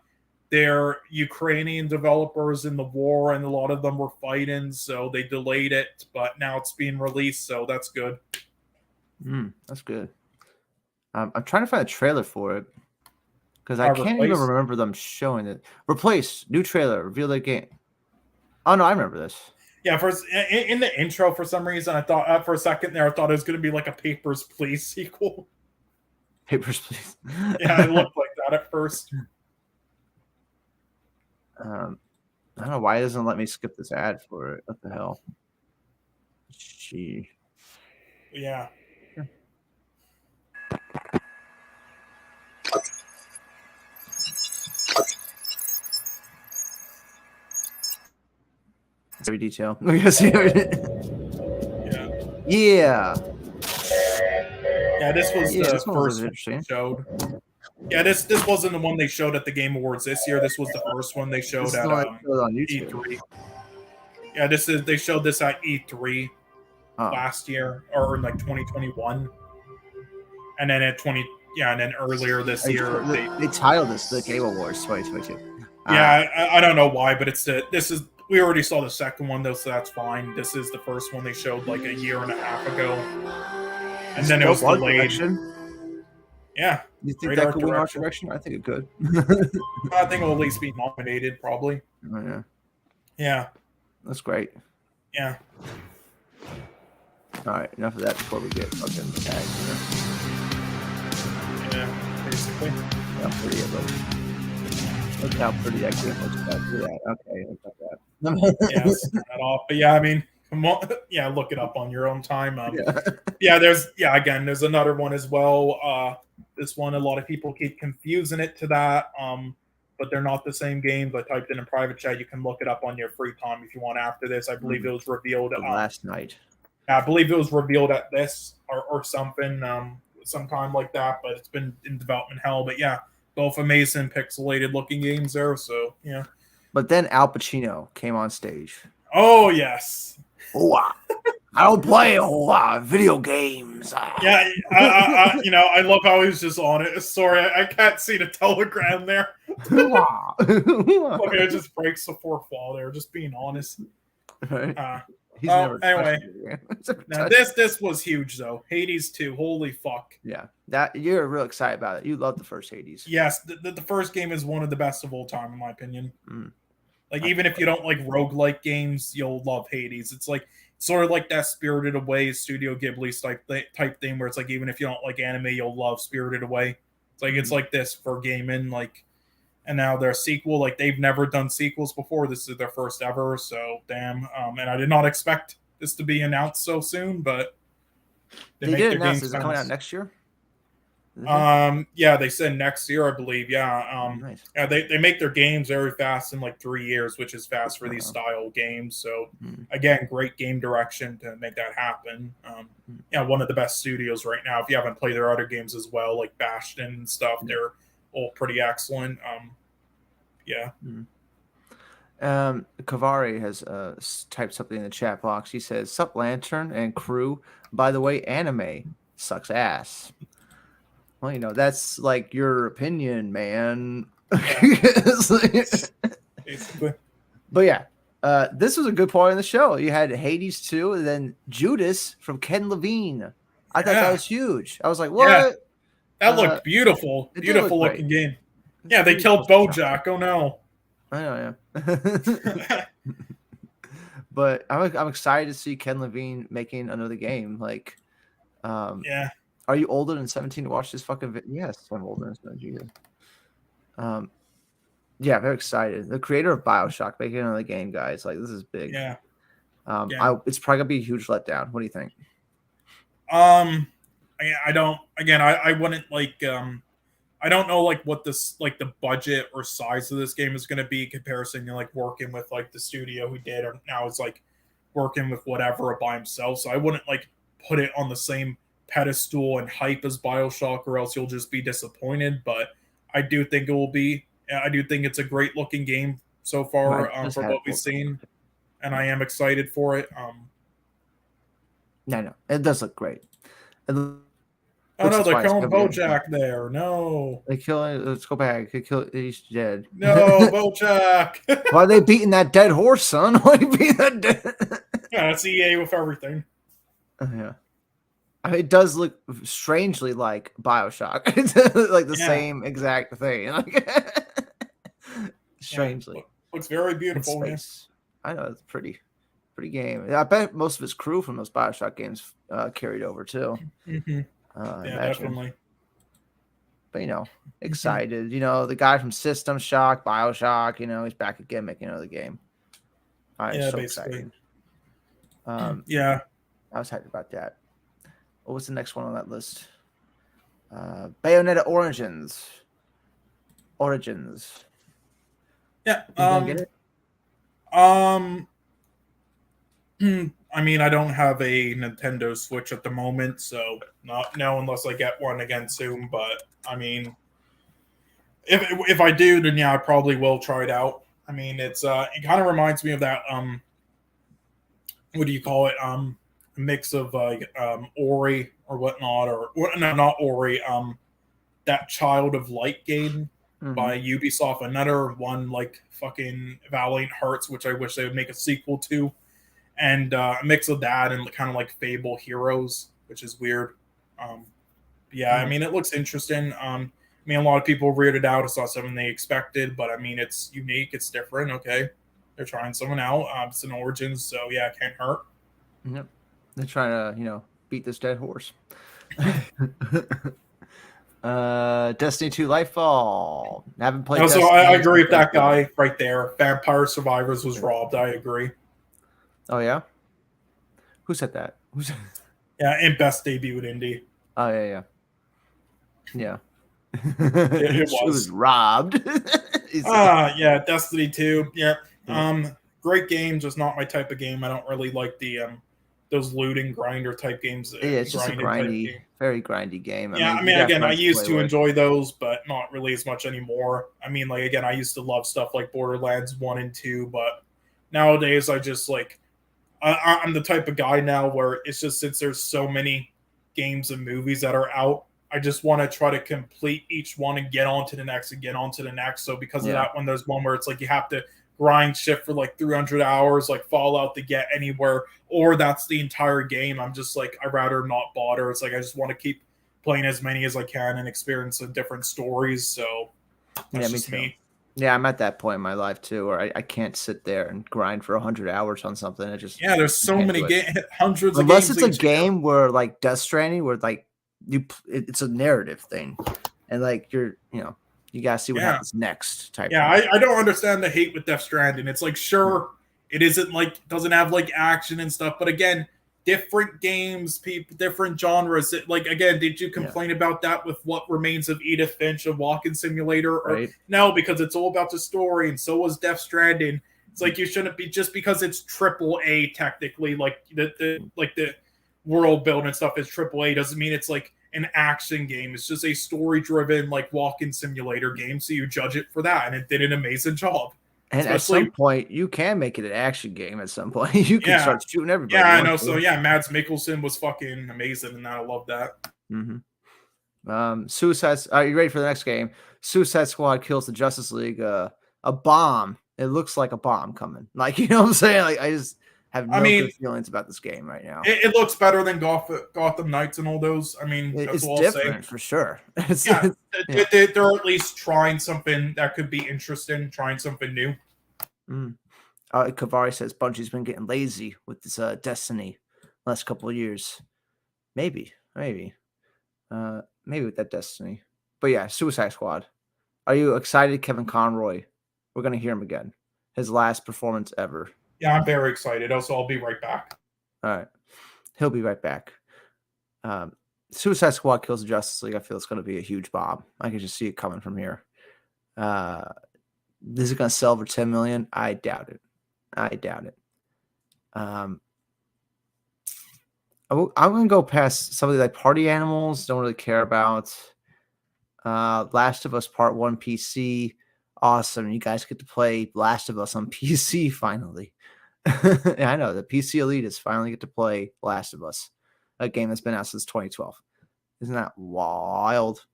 they're Ukrainian developers in the war, and a lot of them were fighting, so they delayed it, but now it's being released, so that's good. That's good. I'm trying to find a trailer for it, because I can't even remember them showing it. Replace, new trailer, reveal that game. Oh, no, I remember this. Yeah, first in the intro, for some reason, I thought for a second there, I thought it was going to be like a Papers, Please sequel. Papers, Please. Yeah, it looked like that at first. I don't know why it doesn't let me skip this ad for it. What the hell? Gee. Yeah. Every detail. Yeah. Yeah. Yeah, this was the first one they showed. Yeah, this wasn't the one they showed at the Game Awards this year. This was the first one they showed at on YouTube. E3. Yeah, they showed this at E3 last year, or in like 2021, and then and then earlier this year they titled this the Game Awards 2022. Yeah, I don't know why, but we already saw the second one though, so that's fine. This is the first one they showed like a year and a half ago, and then it was delayed. Yeah. You think that could win art direction? I think it could. I think it'll at least be nominated, probably. Oh, yeah. Yeah. That's great. Yeah. All right, enough of that before we get fucking tagged. Yeah, basically. How pretty it looks. Look how pretty that game looks. Do that. Okay, look at that. Yeah, that off. But yeah, I mean, come on. Yeah, look it up on your own time. There's another one as well. This one, a lot of people keep confusing it to that, but they're not the same games. I typed in a private chat. You can look it up on your free time if you want after this. I believe it was revealed Last Night. I believe it was revealed at this or something, sometime like that, but it's been in development hell. But yeah, both amazing pixelated looking games there, so yeah. But then Al Pacino came on stage. Oh, yes. I don't play video games. Yeah, I love how he's just on it. Sorry, I can't see the telegram there. It just breaks the fourth wall there, just being honest. Right. Anyway, now this was huge though. Hades 2, holy fuck. Yeah, that you're real excited about it. You love the first Hades. Yes, the first game is one of the best of all time in my opinion. Like even if you don't like roguelike games, you'll love Hades. It's like sort of like that Spirited Away Studio Ghibli type thing where it's like even if you don't like anime, you'll love Spirited Away. It's like it's like this for gaming, like. And now their sequel, like they've never done sequels before. This is their first ever, so damn. And I did not expect this to be announced so soon, but they did announce. Is it coming out next year? Yeah, they said next year, I believe. Yeah, nice. Yeah, they make their games very fast in like 3 years, which is fast for these style games. So again, great game direction to make that happen. Yeah, one of the best studios right now. If you haven't played their other games as well, like Bastion and stuff, they're all pretty excellent. Yeah. Kavari has typed something in the chat box. He says, "Sup, Lantern and crew. By the way, anime sucks ass." Well, that's like your opinion, man. Basically. But yeah, this was a good point in the show. You had Hades 2, and then Judas from Ken Levine. I thought that was huge. I was like, what? Yeah. That looked beautiful. Beautiful looking game. Yeah, they killed Bojack. Oh no. I know, yeah. But I'm excited to see Ken Levine making another game. Like, yeah. Are you older than 17 to watch this fucking video? Yes, I'm older than 17. Yeah, very excited. The creator of BioShock making another game, guys. Like, this is big. Yeah. It's probably gonna be a huge letdown. What do you think? I don't. Again, I wouldn't like. I don't know like what this like the budget or size of this game is going to be in comparison to like working with like the studio who did, or now it's like working with whatever by himself. So I wouldn't like put it on the same pedestal and hype as BioShock, or else you'll just be disappointed. But I do think it will be. I do think it's a great looking game so far from what we've seen, and I am excited for it. No, it does look great. Oh no, they're killing Bojack there. No. They kill him. Let's go back. He's dead. No, Bojack. Why are they beating that dead horse, son? Why are you beating that dead? Yeah, it's EA with everything. Yeah. I mean, it does look strangely like BioShock. It's like the same exact thing. Strangely. Yeah, looks very beautiful. Yeah. I know, it's pretty game. I bet most of his crew from those BioShock games carried over too. Mm-hmm. Yeah, definitely. But excited. The guy from System Shock, BioShock. He's back again making another game. I'm so excited. Yeah, I was hyped about that. What was the next one on that list? Bayonetta Origins. Yeah. Get it? I mean, I don't have a Nintendo Switch at the moment, so no, unless I get one again soon. But I mean, if I do, then yeah, I probably will try it out. I mean, it kind of reminds me of that what do you call it? A mix of Ori or whatnot, or no, not Ori. That Child of Light game by Ubisoft, another one like fucking Valiant Hearts, which I wish they would make a sequel to. And a mix of that and kind of like Fable Heroes, which is weird. I mean, it looks interesting. I mean, a lot of people reared it out. It's not something they expected, but I mean, it's unique. It's different. Okay. They're trying someone out. It's an Origins, so yeah, it can't hurt. Yep. They're trying to, beat this dead horse. Destiny 2 Lightfall. Haven't played So I agree with that guy right there. Vampire Survivors was robbed. I agree. Oh yeah, who said that? Yeah, and best debut at indie. Oh yeah. It was robbed. Yeah, Destiny 2. Yeah, great game, just not my type of game. I don't really like the those looting grinder type games. Yeah, it's just a very grindy game. Yeah, I mean again, I used to enjoy those, but not really as much anymore. I mean, like again, I used to love stuff like Borderlands 1 and 2, but nowadays I just like. I'm the type of guy now where it's just since there's so many games and movies that are out, I just want to try to complete each one and get on to the next and get on to the next. So because of that, when there's one where it's like you have to grind shit for like 300 hours, like Fallout to get anywhere, or that's the entire game, I'm just like, I'd rather not bother. It's like I just want to keep playing as many as I can and experience the different stories. So that's just me. Yeah, I'm at that point in my life too, where I can't sit there and grind for 100 hours on something. There's so many games, hundreds of games. Unless it's a game where like Death Stranding, where like it's a narrative thing, and like you gotta see what happens next. Type. Yeah, I don't understand the hate with Death Stranding. It's like sure, it isn't like doesn't have like action and stuff, but again, different games, people, different genres. Like again, did you complain about that with What Remains of Edith Finch, a walking simulator? Or no, because it's all about the story, and so was Death Stranding. It's like you shouldn't be just because it's AAA technically, like the world building stuff is AAA doesn't mean it's like an action game. It's just a story-driven, like walk-in simulator game. So you judge it for that, and it did an amazing job. And at Especially, some point, you can make it an action game. At some point, you can yeah, start shooting everybody. yeah, You I want know. to. So yeah, Mads Mikkelsen was fucking amazing, and I love that. Suicide. Are you ready for the next game? Suicide Squad kills the Justice League. A bomb. It looks like a bomb coming. Like, you know what I'm saying? Like, I just have I no mean, good feelings about this game right now. it looks better than Gotham Knights and all those. I mean, that's It's all I'll say. different for sure. Yeah, Yeah. they're at least trying something that could be interesting, trying something new. Kavari says Bungie's been getting lazy with this Destiny last couple of years. Maybe with that Destiny. But yeah, Suicide Squad. Are you excited, Kevin Conroy? We're gonna hear him again. His last performance ever. Yeah, I'm very excited. Also, I'll be right back. All right, he'll be right back. Suicide Squad kills the Justice League. I feel it's gonna be a huge bomb. I can just see it coming from here. Is it gonna sell for 10 million? I doubt it. I'm gonna go past something like Party Animals. Don't really care about. Last of Us Part 1 PC. Awesome. You guys get to play Last of Us on PC finally. I know the PC elitists finally get to play Last of Us, a game that's been out since 2012. Isn't that wild?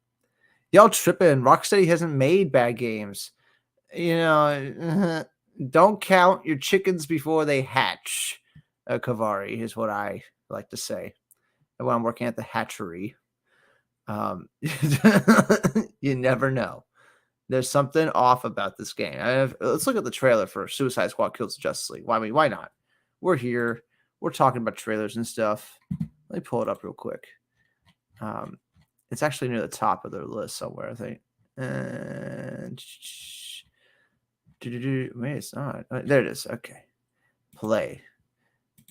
Y'all tripping. Rocksteady hasn't made bad games. You know, don't count your chickens before they hatch. Kavari is what I like to say when I'm working at the hatchery. You never know. There's something off about this game. Let's look at the trailer for Suicide Squad Kills the Justice League. Why not? We're here. We're talking about trailers and stuff. Let me pull it up real quick. It's actually near the top of their list somewhere, I think. And wait, it's not. There it is. Okay. Play.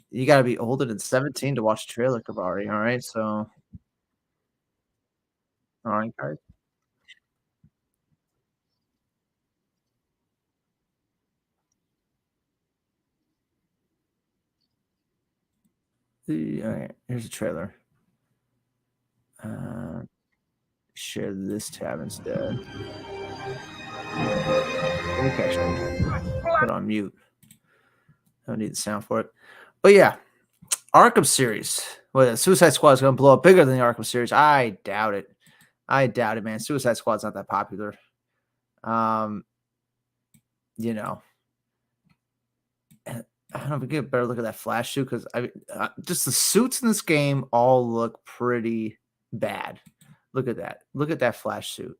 You got to be older than 17 to watch the trailer, Kavari. All right. So, all right, guys. All right. Here's a trailer. Share this tab instead. Okay. Put on mute. I don't need the sound for it. But yeah, Arkham series. Well, Suicide Squad is going to blow up bigger than the Arkham series. I doubt it, man. Suicide Squad's not that popular. You know, I don't know if we get a better look at that Flash suit because just the suits in this game all look pretty bad. Look at that. Look at that Flash suit.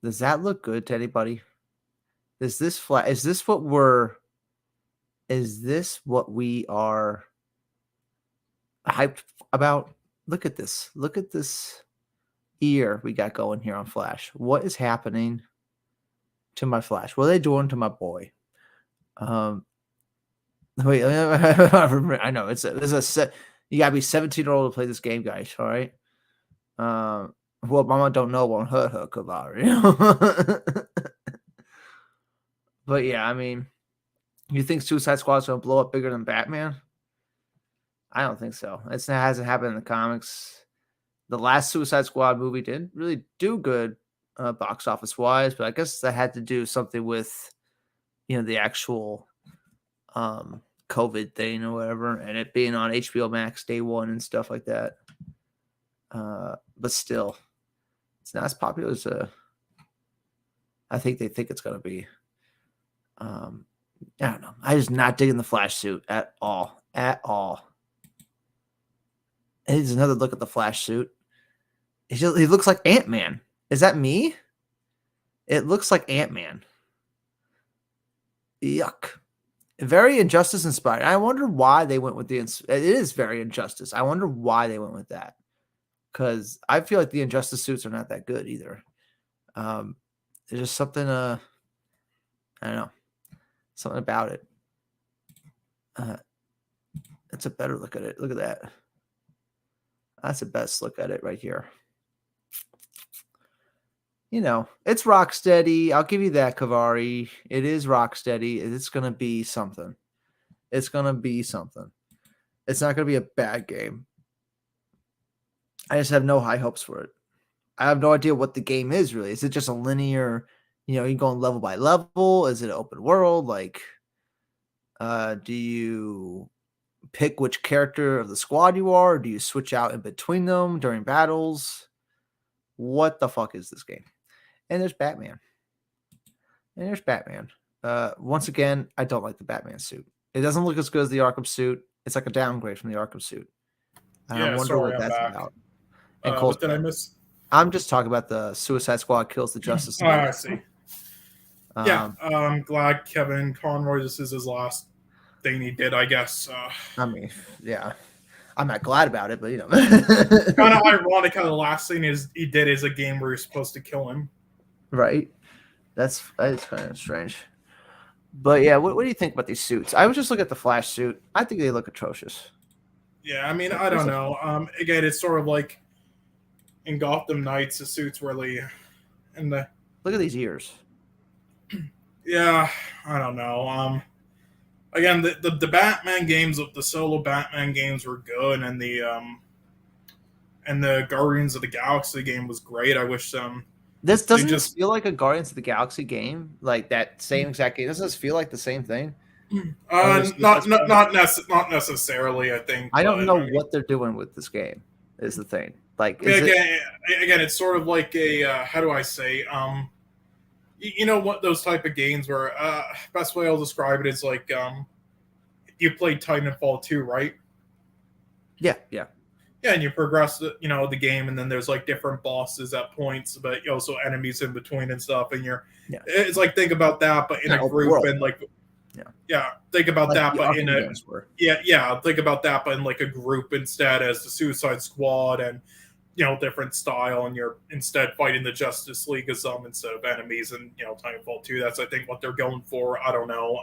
Does that look good to anybody? Is this what we are hyped about? Look at this. Look at this ear we got going here on Flash. What is happening to my Flash? What are they doing to my boy? Wait, I know it's a set. You gotta be 17-year-old to play this game, guys. All right. What mama don't know won't hurt her, Kavari. But yeah, I mean, you think Suicide Squad's gonna blow up bigger than Batman? I don't think so. That hasn't happened in the comics. The last Suicide Squad movie didn't really do good box office wise, but I guess that had to do something with the actual COVID thing or whatever, and it being on HBO Max day one and stuff like that. But still, it's not as popular as I think they think it's gonna be. I don't know. I just not digging the Flash suit at all. At all. Here's another look at the Flash suit. He looks like Ant-Man. Is that me? It looks like Ant-Man. Yuck. Very Injustice inspired. I wonder why they went with it is very Injustice. I wonder why they went with that. Because I feel like the Injustice suits are not that good either. There's just something, I don't know. Something about it. That's a better look at it. Look at that. That's the best look at it right here. It's Rocksteady. I'll give you that, Kavari. It is Rocksteady. It's going to be something. It's going to be something. It's not going to be a bad game. I just have no high hopes for it. I have no idea what the game is really. Is it just a linear, you going level by level? Is it an open world? Like, do you pick which character of the squad you are? Or do you switch out in between them during battles? What the fuck is this game? And there's Batman. Once again, I don't like the Batman suit. It doesn't look as good as the Arkham suit. It's like a downgrade from the Arkham suit. And I Yeah, wonder sorry, what I'm that's back. about. And Cole's What did I back. miss? I'm just talking about the Suicide Squad kills the Justice Oh, League. I see. Yeah, I'm glad Kevin Conroy, this is his last thing he did, I guess. I mean, yeah. I'm not glad about it, but Kind of ironic how the last thing he did is a game where you're supposed to kill him. Right. That is kind of strange. But yeah, what do you think about these suits? I was just looking at the Flash suit. I think they look atrocious. Yeah, I mean, I don't know. Again, it's sort of like in Gotham Knights, the suits really, and the Look at these ears. yeah, I don't know. Again, the Batman games, the solo Batman games were good, and the Guardians of the Galaxy game was great. I wish this doesn't feel like a Guardians of the Galaxy game, like that same exact game. Doesn't this feel like the same thing? Not necessarily. I think I don't know what they're doing with this game. Is the thing like again, it's sort of like a how do I say you know what those type of games where best way I'll describe it is like you played Titanfall 2, right? Yeah, and you progress the game, and then there's like different bosses at points, but you also enemies in between and stuff, and it's like think about that, but in a group world. And like think about like that, but in a think about that, but in like a group instead as the Suicide Squad and different style, and you're instead fighting the Justice League as them instead of enemies, and Titanfall 2. That's I think what they're going for. I don't know.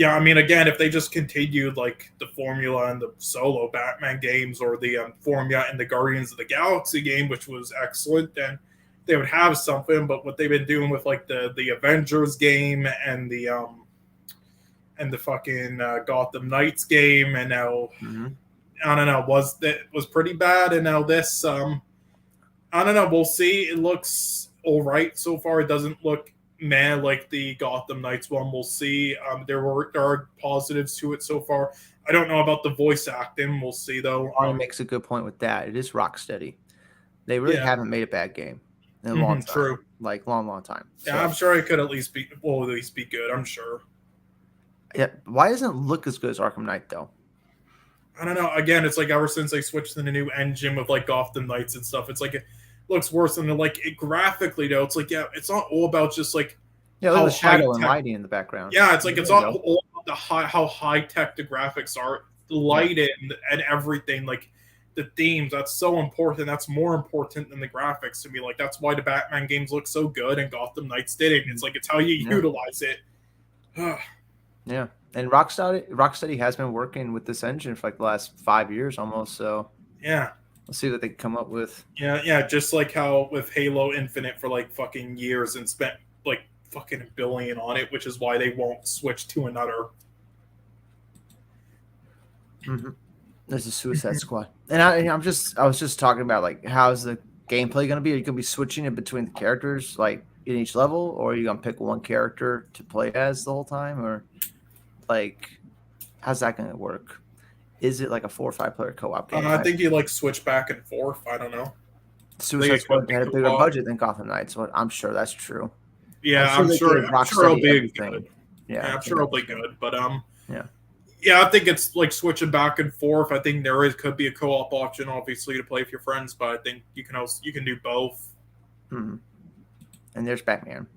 I mean, again, if they just continued like the formula in the solo Batman games or the formula in the Guardians of the Galaxy game, which was excellent, then they would have something. But what they've been doing with like the Avengers game and the fucking Gotham Knights game, and now I don't know, was pretty bad, and now this I don't know. We'll see. It looks all right so far. It doesn't look like the Gotham Knights one. We'll see. There are positives to it so far. I don't know about the voice acting. We'll see though. Arnie makes a good point with that. It is Rocksteady. They really haven't made a bad game in a long time. True. Like long time. Yeah, so, I'm sure it could at least be good. I'm sure. Yeah. Why doesn't it look as good as Arkham Knight though? I don't know. Again, it's like ever since they switched to the new engine with like Gotham Knights and stuff, it's like it looks worse than like it graphically though. It's like it's not all about just like the shadow and lighting in the background. Yeah, it's like it's not all about how high tech the graphics are, the lighting and everything. Like the themes, that's so important. That's more important than the graphics to me. Like that's why the Batman games look so good and Gotham Knights did it. It's like it's how you utilize it. Yeah. And Rocksteady has been working with this engine for like the last 5 years almost. So yeah, let's see what they can come up with. Yeah. Just like how with Halo Infinite for like fucking years and spent like fucking $1 billion on it, which is why they won't switch to another. There's a Suicide Squad, and I was just talking about like how's the gameplay going to be? Are you going to be switching in between the characters like in each level, or are you going to pick one character to play as the whole time, or like how's that going to work? Is it like a 4 or 5 player co-op game? I think you like switch back and forth. I don't know. Suicide Squad had a bigger budget than Gotham Knights, so I'm sure that's true. Yeah, I'm sure it'll be good. Yeah, I'm sure it'll be good. But I think it's like switching back and forth. I think could be a co-op option, obviously, to play with your friends. But I think you can do both. And there's Batman.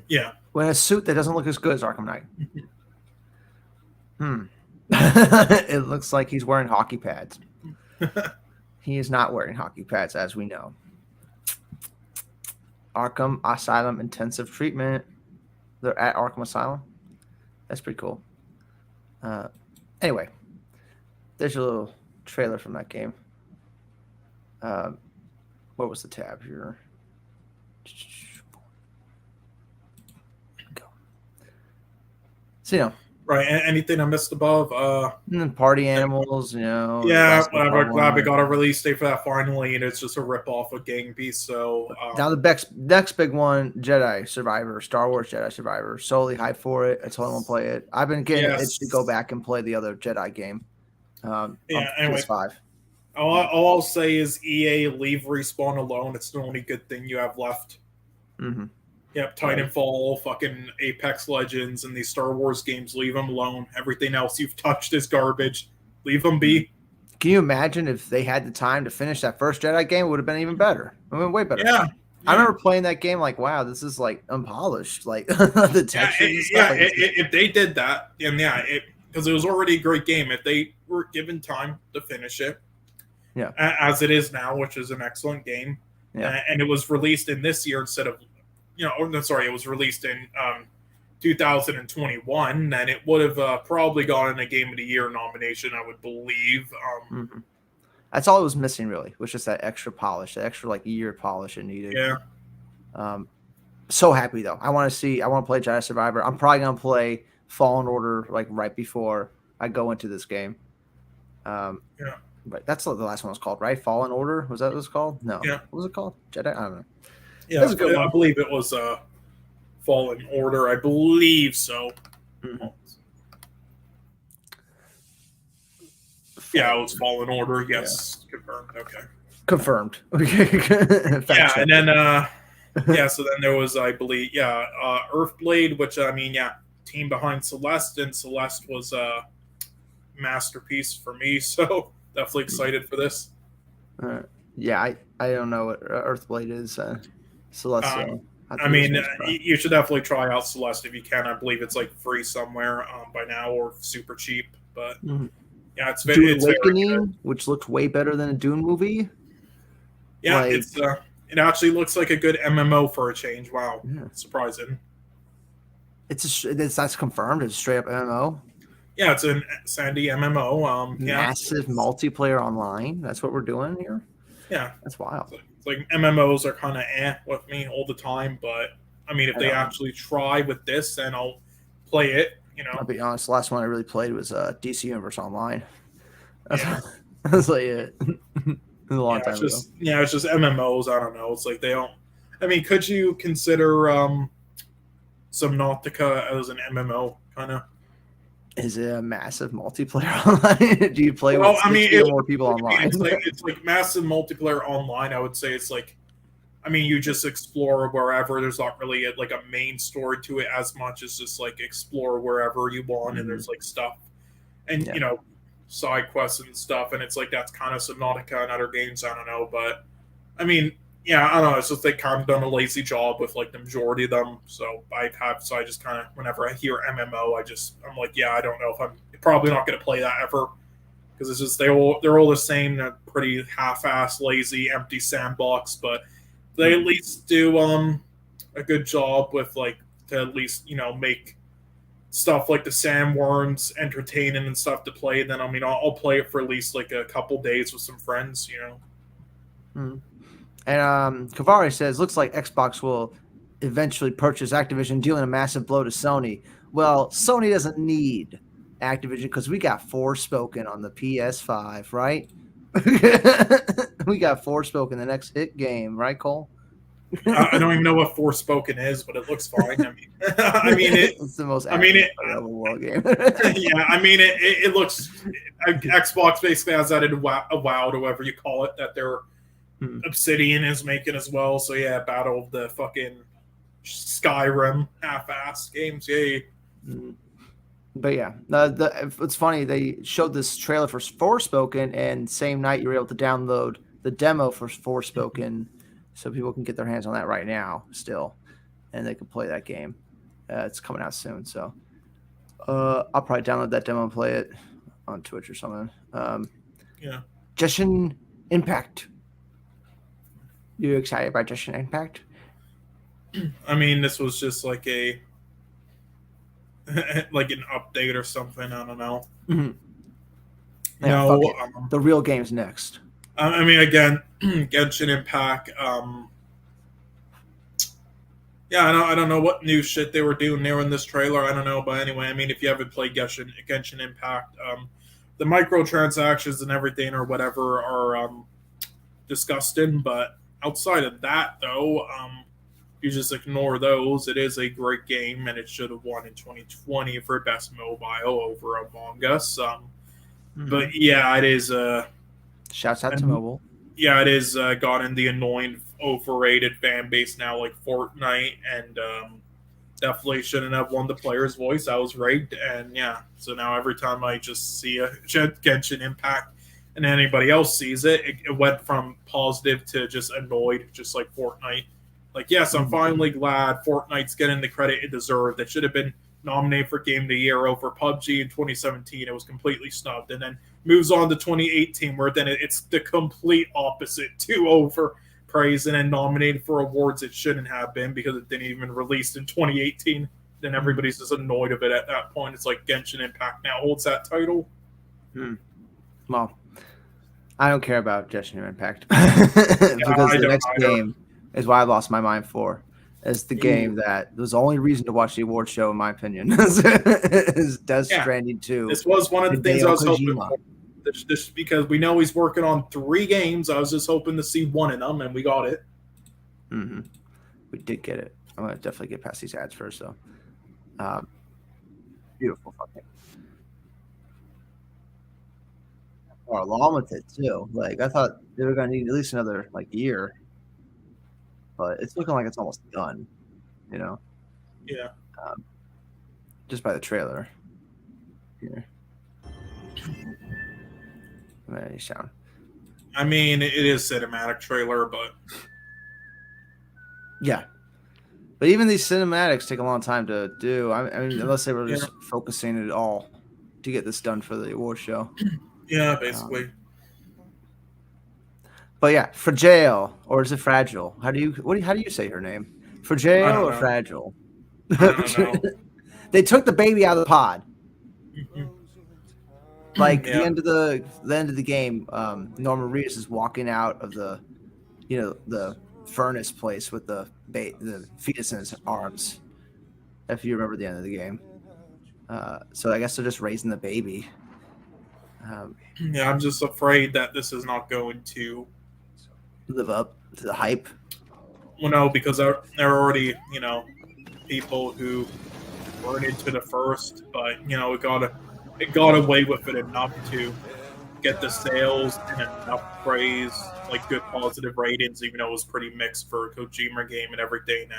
Yeah, wearing a suit that doesn't look as good as Arkham Knight. It looks like he's wearing hockey pads. He is not wearing hockey pads, as we know. Arkham Asylum Intensive Treatment. They're at Arkham Asylum. That's pretty cool. Anyway, there's a little trailer from that game. What was the tab here? Go. So, Right. Anything I missed above? And then Party Animals, you know, Yeah, Last whatever. Part Glad we 1. got a release date for that finally, and it's just a rip off of Gang Beasts. So Now the next big one, Jedi Survivor, Star Wars Jedi Survivor. Solely hyped for it. I told him to play it. I've been getting itched to go yes, back and play the other Jedi game on yeah. Anyway, PS5. all I'll say is EA leave Respawn alone. It's the only good thing you have left. Mm-hmm. Yep, Right. Titanfall, fucking Apex Legends, and these Star Wars games. Leave them alone. Everything else you've touched is garbage. Leave them be. Can you imagine if they had the time to finish that first Jedi game? It would have been even better. I mean, way better. Yeah, I yeah. remember playing that game like, wow, this is like unpolished, like the textures and stuff. If they did that, and yeah, because it was already a great game. If they were given time to finish it, yeah, as it is now, which is an excellent game, yeah, and it was released in this year instead of, no, sorry, it was released in 2021, then it would have probably gotten a Game of the Year nomination, I would believe. mm-hmm. That's all it was missing, really, was just that extra polish, that extra like year polish it needed. Yeah. So happy though. I want to play Jedi Survivor. I'm probably gonna play Fallen Order like right before I go into this game. Yeah. But that's what the last one was called, right? Fallen Order, was that what it was called? No. Yeah. What was it called? Jedi? I don't know. Yeah, I believe it was Fallen Order. I believe so. Mm-hmm. Yeah, it was Fallen Order. Yes, yeah. Confirmed. Okay. Confirmed. Yeah, and then yeah, so then there was, I believe, Earthblade, which I mean, yeah, team behind Celeste, and Celeste was a masterpiece for me. So definitely excited for this. Yeah, I don't know what Earthblade is. Celeste. I mean, you should definitely try out Celeste if you can. I believe it's like free somewhere by now or super cheap. But yeah, it's very Dune Awakening, which looks way better than a Dune movie. Yeah, like, it actually looks like a good MMO for a change. Wow, yeah. Surprising. That's confirmed. It's a straight up MMO. Yeah, it's a Sandy MMO. Massive multiplayer online. That's what we're doing here. Yeah, that's wild. It's like MMOs are kind of with me all the time, but I mean, if they actually try with this, then I'll play it. You know, I'll be honest. The last one I really played was DC Universe Online. That's like it. A long time ago. Yeah, it's just MMOs. I don't know. It's like they don't. I mean, could you consider Subnautica as an MMO kind of? Is it a massive multiplayer online? Do you play with more people online? It's like massive multiplayer online. I would say it's like, I mean, you just explore wherever. There's not really like a main story to it as much as just like explore wherever you want, and there's like stuff, and you know, side quests and stuff, and it's like that's kind of Subnautica and other games. I don't know, but I mean, yeah, I don't know. It's just they kind of done a lazy job with like the majority of them. So I just kind of, whenever I hear MMO, I'm like, yeah, I don't know if I'm probably not going to play that ever, because it's just they're all the same. They're pretty half-assed, lazy, empty sandbox, but they at least do a good job with like to at least make stuff like the sandworms entertaining and stuff to play. Then I mean, I'll play it for at least like a couple days with some friends. And Kavari says, looks like Xbox will eventually purchase Activision, dealing a massive blow to Sony. Well, Sony doesn't need Activision because we got Forspoken on the PS5, right? We got Forspoken, the next hit game, right, Cole? I don't even know what Forspoken is, but it looks fine. I mean, it's the most world game. Yeah, I mean, it looks. Xbox basically has that in WoW, whatever you call it, that they're Obsidian is making as well. So yeah, Battle of the fucking Skyrim half-ass games, yay. But yeah, it's funny. They showed this trailer for Forspoken, and same night you were able to download the demo for Forspoken, so people can get their hands on that right now still, and they can play that game. It's coming out soon, so I'll probably download that demo and play it on Twitch or something. Yeah. Genshin Impact. You excited about Genshin Impact? I mean, this was just like an update or something. I don't know. No, the real game's next. I mean, again, Genshin Impact. Yeah, I don't know what new shit they were doing there in this trailer. I don't know, but anyway, I mean, if you haven't played Genshin Impact, the microtransactions and everything or whatever are disgusting. But outside of that, though, you just ignore those. It is a great game, and it should have won in 2020 for best mobile over Among Us. But yeah, it is. Shouts out to And mobile. yeah, it is gotten the annoying, overrated fan base now, like Fortnite, and definitely shouldn't have won the player's voice. I was rigged, and yeah, so now every time I just see a Genshin Impact and anybody else sees it, it went from positive to just annoyed, just like Fortnite. Like, yes, I'm finally glad Fortnite's getting the credit it deserved. It should have been nominated for Game of the Year over PUBG in 2017. It was completely snubbed, and then moves on to 2018, where then it's the complete opposite, too over praised and then nominated for awards it shouldn't have been because it didn't even release in 2018. Then everybody's just annoyed of it at that point. It's like Genshin Impact now holds that title. Well, I don't care about Genshin Impact because the next game is what I lost my mind for. Is the game that was the only reason to watch the award show, in my opinion, is Death Stranding 2. This was one of the things I was hoping for. This because we know he's working on 3 games. I was just hoping to see one of them, and we got it. We did get it. I'm gonna definitely get past these ads first, though. Beautiful fucking. Oh, along with it too. Like, I thought they were gonna need at least another year, but it's looking like it's almost done. You know. Yeah. Just by the trailer. Here. Any sound. I mean, it is cinematic trailer, but yeah. But even these cinematics take a long time to do. I mean, unless they were just focusing it all to get this done for the award show. Yeah, basically. But yeah, Fragile, or is it Fragile? How do you say her name? Fragile or Fragile? I don't know. They took the baby out of the pod. Like the end of the game, Norman Reedus is walking out of the furnace place with the fetus in his arms. If you remember the end of the game, so I guess they're just raising the baby. Yeah, I'm just afraid that this is not going to live up to the hype. Well, no, because there are already people who weren't into the first, but it got away with it enough to get the sales and enough praise, like good positive ratings, even though it was pretty mixed for a Kojima game and everything,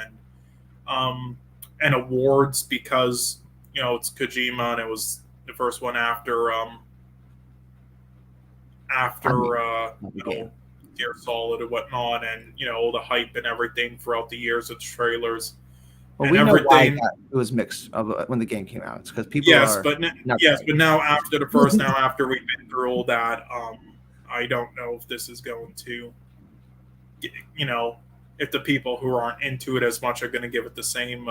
and awards because it's Kojima and it was the first one after Gear Solid and whatnot, and all the hype and everything throughout the years of trailers. Well, we know why it was mixed when the game came out. It's because people but now after the first, now after we've been through all that, I don't know if this is going to, if the people who aren't into it as much are going to give it the same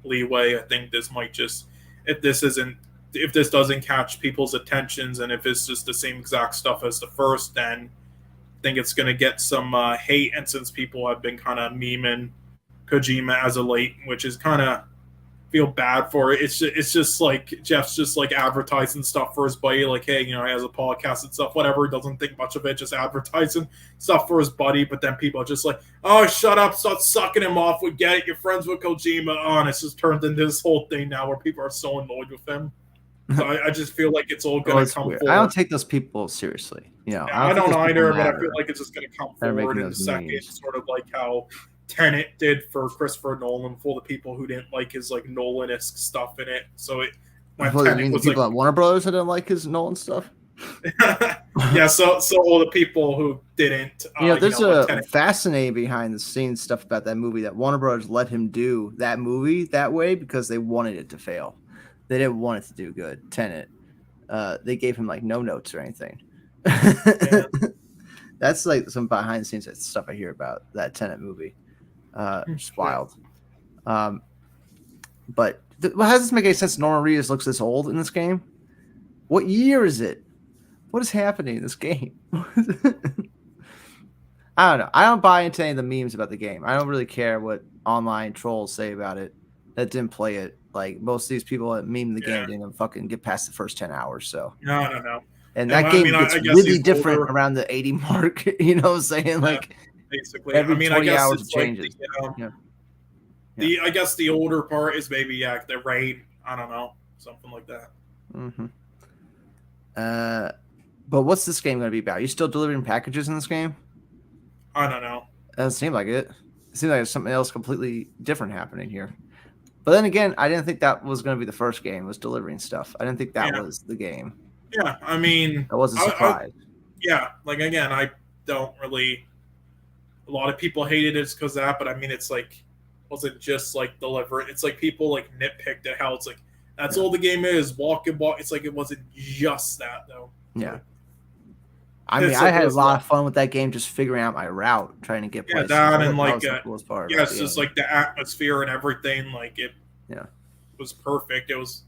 leeway. I think this might just, if this doesn't catch people's attentions, and if it's just the same exact stuff as the first, then I think it's going to get some hate. And since people have been kind of memeing Kojima as of late, which is kind of feel bad for it. It's just like Jeff's just like advertising stuff for his buddy, like, hey, he has a podcast and stuff, whatever. He doesn't think much of it, just advertising stuff for his buddy. But then people are just like, oh, shut up, stop sucking him off. We get it. You're friends with Kojima. Oh, and it's just turned into this whole thing now where people are so annoyed with him. So I just feel like it's all going to come forward. I don't take those people seriously. I don't either, but I feel like it's just going to come forward in a second, sort of like how Tenet did for Christopher Nolan, for the people who didn't like his Nolan-esque stuff in it. So when Tenet was people at Warner Brothers that didn't like his Nolan stuff. Yeah, so all the people who didn't. There's a fascinating behind the scenes stuff about that movie, that Warner Brothers let him do that movie that way because they wanted it to fail. They didn't want it to do good. Tenet. They gave him no notes or anything. Yeah. That's some behind the scenes stuff I hear about that Tenet movie. It's wild. But how does this make any sense? Norman Reedus looks this old in this game. What year is it? What is happening in this game? I don't know. I don't buy into any of the memes about the game. I don't really care what online trolls say about it that didn't play it. Like most of these people that meme the game Yeah. didn't even fucking get past the first 10 hours. So, No. and And that I game mean, gets I guess really he's different older. around the 80 mark. You know what I'm saying? Yeah, Like basically. I every mean, I 20 guess hours it it's like changes. Yeah. Yeah. the I guess the older part is maybe the rain. I don't know, something like that. Mm-hmm. But what's this game going to be about? You still delivering packages in this game? I don't know. Doesn't seem like it. It seems like there's something else completely different happening here. But then again, I didn't think that was going to be the first game, was delivering stuff. I didn't think that Yeah, was the game. yeah. I mean, That was a I surprise. yeah. Like again, I don't really. A lot of people hated it because of that, but I mean, it's like wasn't just like deliver. It's like people like nitpicked at how it's like that's Yeah. all the game is. Walk and walk. It's like it wasn't just that though. Yeah. I mean, It's I like had a lot of fun with that game, just figuring out my route, trying to get places. that and That like was the coolest part. yeah, it's just like the atmosphere and everything. Like it Yeah. was perfect. It was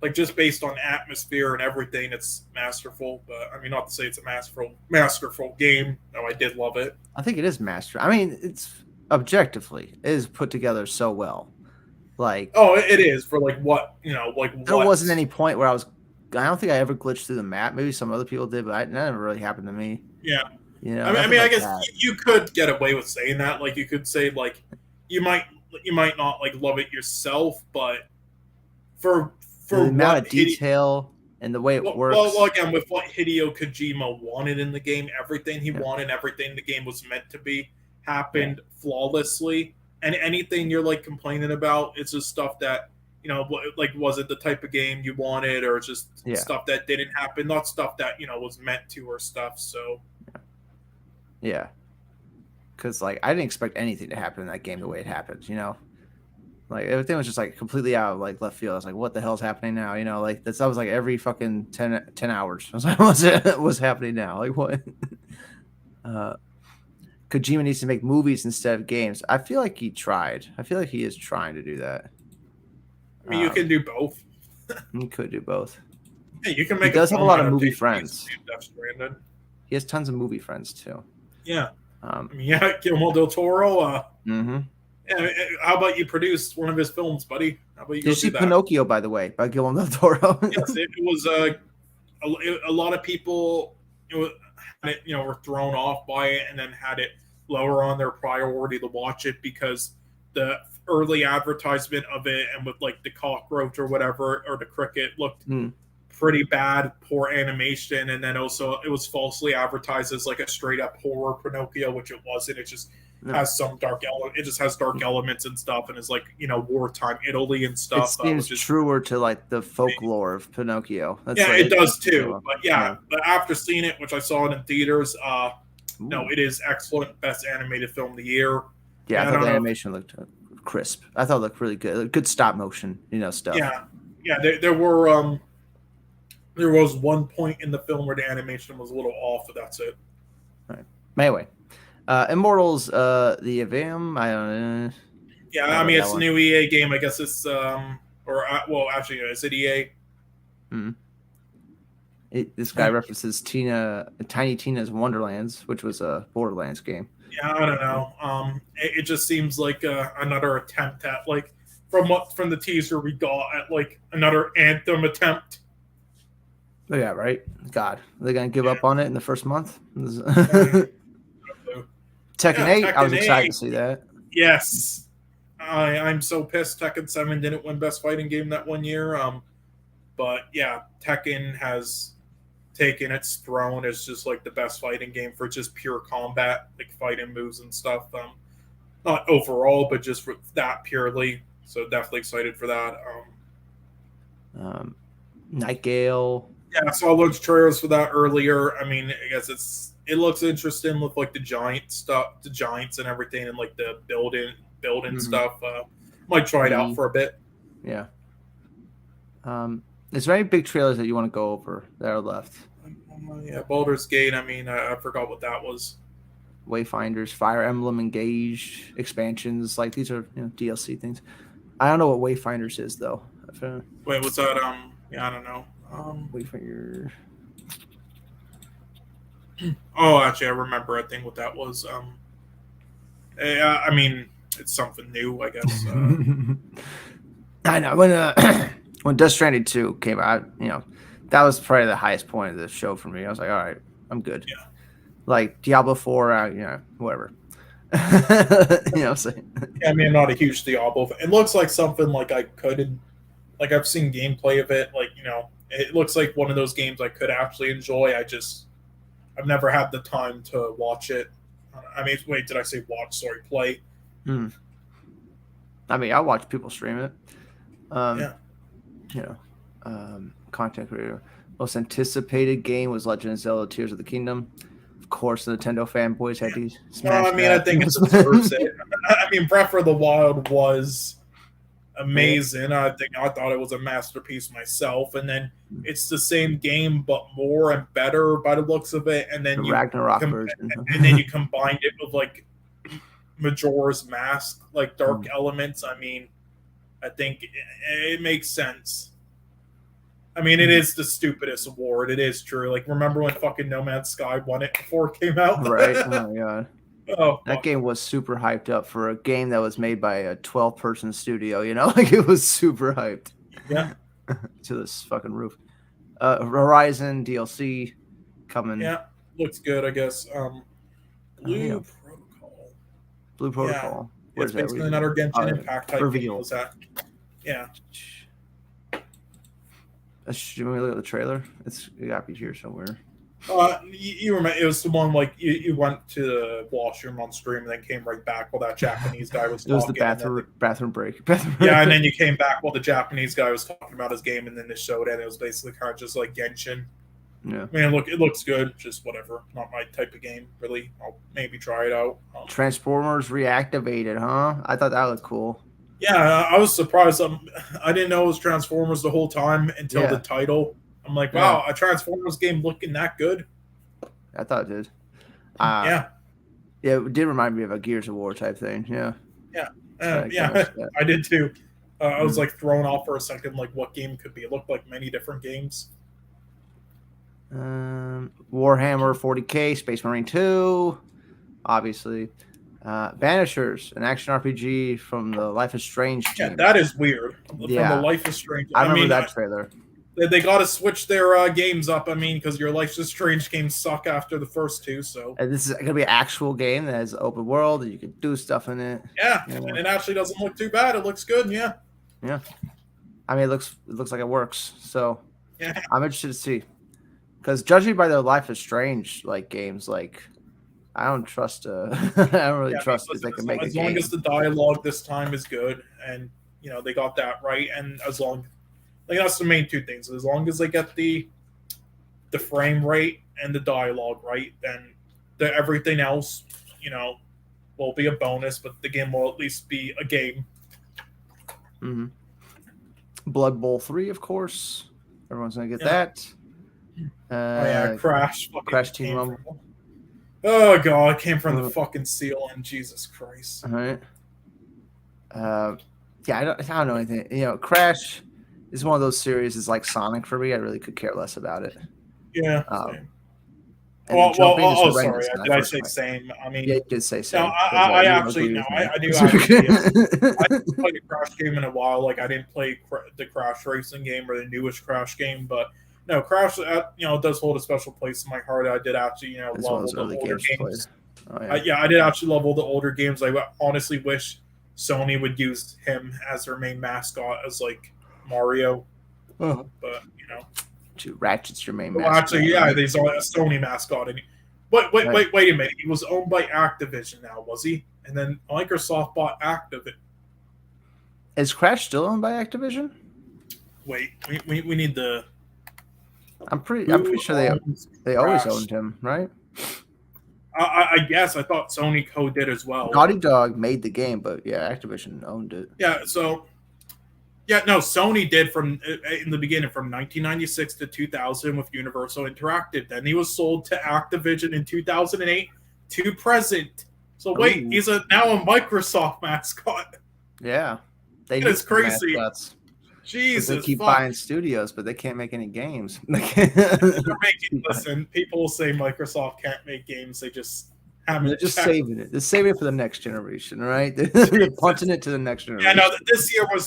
like just based on atmosphere and everything, it's masterful. But I mean, not to say it's a masterful game. No, I did love it. I think it is master. I mean, it's objectively, it is put together so well. Like, Oh, it is for like what like there what wasn't any point where I don't think I ever glitched through the map. Maybe some other people did, but that never really happened to me. Yeah. You know, I mean, I like guess that. you could get away with saying that. Like, you could say like you might not like love it yourself, but for The amount of what detail and the way it works. well, again, with what Hideo Kojima wanted in the game, everything he wanted, everything the game was meant to be, happened flawlessly. And anything you're like complaining about, it's just stuff that like was it the type of game you wanted, or just stuff that didn't happen, not stuff that was meant to or stuff. So yeah, because like I didn't expect anything to happen in that game the way it happened. Like everything was just like completely out of like left field. I was like, what the hell's happening now? Like that was like every fucking 10 hours. I was like, what's happening now? Like what? Kojima needs to make movies instead of games. I feel like he tried. I feel like he is trying to do that. I mean, you can do both. He could do both. Hey, you can make. He does have a lot of movie friends. He has tons of movie friends too. Yeah. I mean, yeah, Guillermo del Toro. Mm-hmm. Yeah, how about you produce one of his films, buddy? How about you? Did you see Pinocchio, by the way, by Guillermo del Toro? Yes, it was a lot of people were thrown off by it, and then had it lower on their priority to watch it because the early advertisement of it and with like the cockroach or whatever or the cricket looked pretty bad, poor animation, and then also it was falsely advertised as like a straight up horror Pinocchio, which it wasn't. It just has some dark it just has dark elements and stuff, and is like wartime Italy and stuff. It seems truer to like the folklore of Pinocchio. That's it does too. But but after seeing it, which I saw it in theaters, no, it is excellent. Best animated film of the year. Yeah, I thought the animation looked crisp. I thought it looked really good. Good stop motion, stuff. Yeah. There was one point in the film where the animation was a little off, but that's it. All right. Anyway, Immortals, the Avam, I don't know. Yeah, I mean it's a new EA game. I guess it's actually, is it EA? This guy references Tiny Tina's Wonderlands, which was a Borderlands game. Yeah, I don't know. It just seems like another attempt at like from the teaser we got at like another Anthem attempt. Yeah, right. God, are they gonna give up on it in the first month? Tekken 8. I was excited to see that. Yes, I'm so pissed. Tekken 7 didn't win Best Fighting Game that one year. But yeah, Tekken has taken its throne as just like the best fighting game for just pure combat, like fighting moves and stuff. Not overall, but just for that purely. So definitely excited for that. Nightgale. Yeah, I saw a bunch of trailers for that earlier. I mean, I guess it looks interesting with like the giants and everything, and like the building stuff. Might try it out for a bit. Yeah. Is there any big trailers that you want to go over that are left? Yeah, Baldur's Gate. I mean, I forgot what that was. Wayfinders, Fire Emblem Engage expansions, like these are DLC things. I don't know what Wayfinders is though. Wait, what's that? Yeah, I don't know. Wayfinder. Oh, actually, I remember. I think what that was. I mean, it's something new, I guess. I know when when Death Stranding 2 came out, that was probably the highest point of the show for me. I was like, all right, I'm good. Yeah. Like Diablo 4, whatever. Saying. Yeah, I mean, I'm not a huge Diablo fan. It looks like something like I could, like I've seen gameplay of it. Like it looks like one of those games I could actually enjoy. I've never had the time to watch it. I mean, wait, did I say watch? Sorry, play. I mean, I watch people stream it. Yeah. Content creator. Most anticipated game was Legend of Zelda: Tears of the Kingdom. Of course, the Nintendo fanboys had to smash. No, I mean, I think it deserves it. I mean, Breath of the Wild was amazing. Yeah. I thought it was a masterpiece myself, and then it's the same game but more and better by the looks of it. And then the Ragnarok version, and then you combined it with like Majora's Mask, like dark elements. I mean, I think it makes sense. I mean, it is the stupidest award. It is true. Like, remember when fucking No Man's Sky won it before it came out? Right? Oh my god. That game was super hyped up for a game that was made by a 12-person studio. Like it was super hyped. Yeah. To this fucking roof. Horizon DLC coming. Yeah, looks good, I guess. Blue Protocol. Blue Protocol. Yeah. It's basically another Genshin Impact type game. Was that? Yeah. Should we look at the trailer? It got to be here somewhere. You remember it was the one like you went to the washroom on stream and then came right back while that Japanese guy was talking. It was the bathroom break. Yeah, and then you came back while the Japanese guy was talking about his game, and then the showed it. It was basically kind of just like Genshin. Yeah. I mean, it looks good. Just whatever. Not my type of game, really. I'll maybe try it out. Transformers reactivated, huh? I thought that looked cool. Yeah, I was surprised. I didn't know it was Transformers the whole time until the title. I'm like, wow, a Transformers game looking that good? I thought it did. Yeah, it did remind me of a Gears of War type thing. Yeah. I did too. I was like thrown off for a second, like what game could be. It looked like many different games. Warhammer 40K, Space Marine 2, obviously. Banishers, an action RPG from the Life is Strange team. Yeah, that is weird. From the Life is Strange. I remember that trailer. They got to switch their games up. I mean, because your Life is Strange games suck after the first two. So and this is going to be an actual game that has open world and you can do stuff in it. Yeah, and it actually doesn't look too bad. It looks good. Yeah. Yeah. I mean, it looks like it works. So yeah, I'm interested to see. Because judging by their Life is Strange like games, like I don't trust. I don't really trust that they can make a game. As long as the dialogue this time is good, and they got that right, and as long, like that's the main two things. As long as they get the frame rate and the dialogue right, then everything else, will be a bonus. But the game will at least be a game. Mm-hmm. Blood Bowl 3, of course. Everyone's gonna get that. Crash Team Rumble. Oh god, it came from the fucking ceiling. Jesus Christ. All right. Yeah, I don't know anything. Crash is one of those series. It's like Sonic for me. I really could care less about it. Yeah. Sorry. Did I say same? I mean, yeah, you did say same. No, I actually no. I do actually. I haven't played a Crash game in a while. Like I didn't play the Crash Racing game or the newest Crash game, but no, Crash. Does hold a special place in my heart. I did actually, love all the older games. Oh, yeah. I did actually love all the older games. I honestly wish Sony would use him as their main mascot as like Mario. Uh-huh. But Ratchet's your main mascot. Actually, yeah, there's a Sony mascot. And wait a minute. He was owned by Activision now, was he? And then Microsoft bought Activision. Is Crash still owned by Activision? Wait, we need the. I'm pretty sure they always owned him, right? I guess I thought Sony Co did as well. Naughty Dog made the game, but yeah, Activision owned it. Yeah, so Sony did in the beginning from 1996 to 2000 with Universal Interactive. Then he was sold to Activision in 2008 to present. So wait, he's now a Microsoft mascot. Yeah, it's crazy. Mascots. Because they Jesus keep fuck. buying studios, but they can't make any games. They're making, listen, people say Microsoft can't make games, they just They're haven't just checked. saving it. They're saving it for the next generation, right? They're punching it to the next Yeah, generation. no,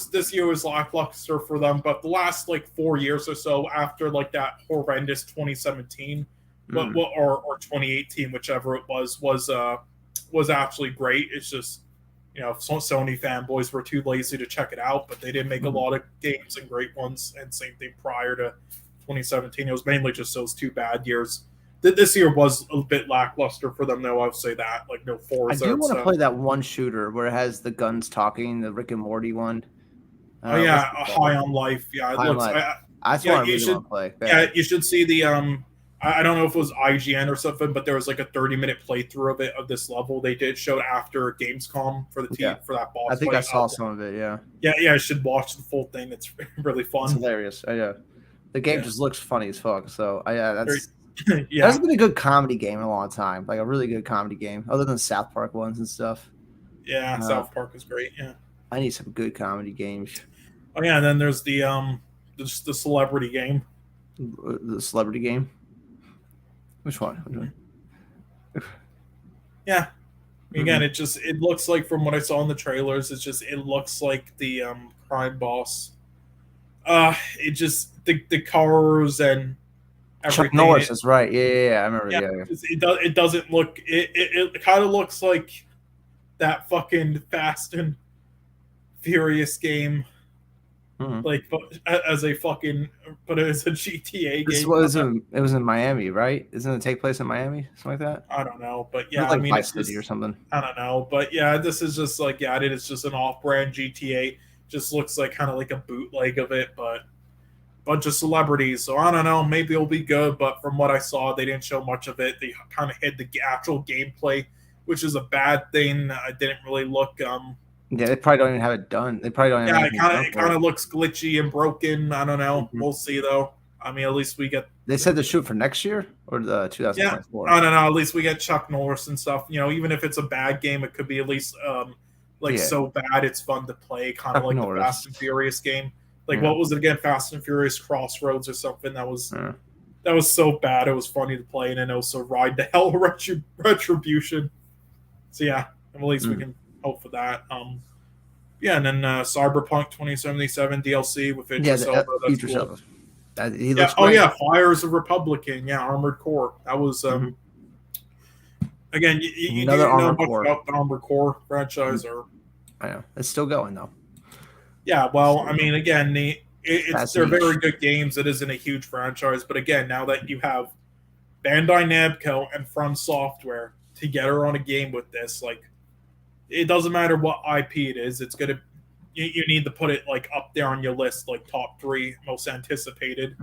this year was lackluster for them, but the last like 4 years or so after like that horrendous 2017, or 2018, whichever it was actually great. It's just Sony fanboys were too lazy to check it out, but they did make a lot of games and great ones. And same thing prior to 2017. It was mainly just those 2 bad years. This year was a bit lackluster for them, though. I would say that, like, no Forza. I do want to play that one shooter where it has the guns talking, the Rick and Morty one. Oh yeah, High on Life. Yeah, it High on looks. Life. That's Yeah, what I you really should. want to play. Bad. Yeah, you should see the. I don't know if it was IGN or something, but there was like a 30-minute playthrough of it of this level. They did show it after Gamescom for the team for that boss. I think fight. I saw some of it. Yeah. Yeah. I should watch the full thing. It's really fun. It's hilarious. Yeah. The game just looks funny as fuck. So that's. Yeah, that's been a good comedy game in a long time. Like a really good comedy game, other than South Park ones and stuff. Yeah, South Park is great. Yeah, I need some good comedy games. Oh yeah, and then there's the celebrity game. The celebrity game. Which one? Yeah. Again, it looks like, from what I saw in the trailers, it looks like the crime boss. It just the cars and everything. Chuck Norris is right. Yeah, I remember. Yeah. It doesn't look. It kind of looks like that fucking Fast and Furious game. Like, as a fucking, but it was a GTA game. It was in Miami, right? Isn't it take place in Miami, something like that? I don't know, but yeah, like Vice City or something. I don't know, but yeah, this is just like, yeah, it is just an off-brand GTA. Just looks like kind of like a bootleg of it, but bunch of celebrities. So I don't know, maybe it'll be good, but from what I saw, they didn't show much of it. They kind of hid the actual gameplay, which is a bad thing. I didn't really look. Yeah, they probably don't even have it done. They probably don't. Yeah, it kind of looks glitchy and broken. I don't know. We'll see though. I mean, at least we get. They said to shoot for next year or the 2024. Yeah, I don't know. At least we get Chuck Norris and stuff. Even if it's a bad game, it could be at least so bad it's fun to play. Kind of like the Fast and Furious game. Like what was it again? Fast and Furious Crossroads or something. That was so bad. It was funny to play, and then also Ride to Hell Retribution. So yeah, at least we can hope for that. Yeah, and then Cyberpunk 2077 DLC with Idris Elba. That's cool. He looks great. Yeah, Fires of Republican. Yeah, Armored Core. That was again. You didn't know much about the Armored Core franchise, or I know it's still going though. Yeah, well, I mean, again, they're very good games. It isn't a huge franchise, but again, now that you have Bandai Namco and From Software together on a game with this, like, it doesn't matter what IP it is. It's gonna, you need to put it like up there on your list, like top 3 most anticipated.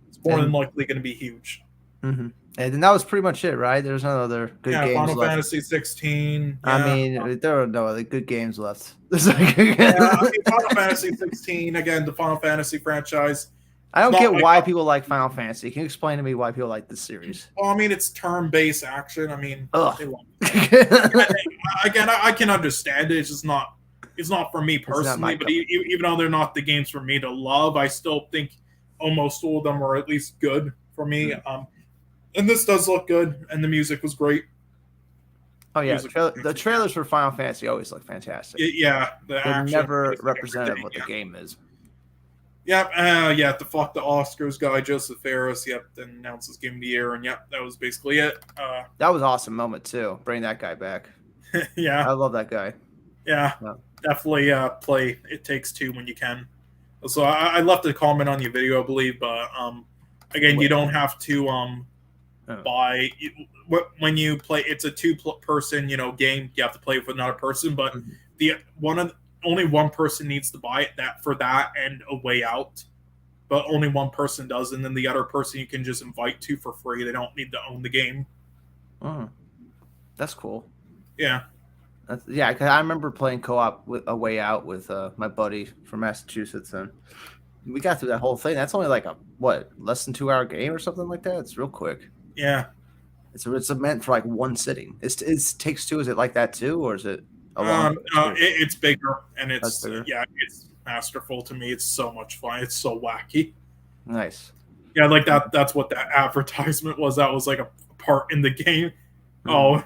It's more than likely going to be huge. And then that was pretty much it, right? There's no other good games Final left. Fantasy 16. I mean, there are no other good games left. Final Fantasy 16, again, the Final Fantasy franchise. I don't get why people like Final Fantasy. Can you explain to me why people like this series? Well, I mean, it's turn-based action. I mean, again, I can understand it. It's just not. It's not for me personally. But even though they're not the games for me to love, I still think almost all of them are at least good for me. And this does look good, and the music was great. Oh yeah, the trailers for Final Fantasy always look fantastic. Yeah, they're never representative of what the game is. Yep, the fuck the Oscars guy, Joseph Ferris, then announced his Game of the Year, and that was basically it. That was an awesome moment too. Bring that guy back. Yeah. I love that guy. Yeah. Definitely play It Takes Two when you can. So I left a comment on your video, I believe, but again, you don't have to buy when you play. It's a 2-person game. You have to play with another person, but only one person needs to buy it for that and A Way Out, but only one person does, and then the other person you can just invite to for free. They don't need to own the game. Oh, that's cool. Yeah. Yeah, because I remember playing co-op with A Way Out with my buddy from Massachusetts, and we got through that whole thing. That's only like less than 2-hour game or something like that. It's real quick. Yeah, it's meant for like one sitting. It Takes Two. Is it like that too, or is it a long? No, it's bigger, and it's bigger. Yeah, masterful to me. It's so much fun. It's so wacky. Nice. Yeah, like that's what that advertisement was. That was like a part in the game. Mm. Oh,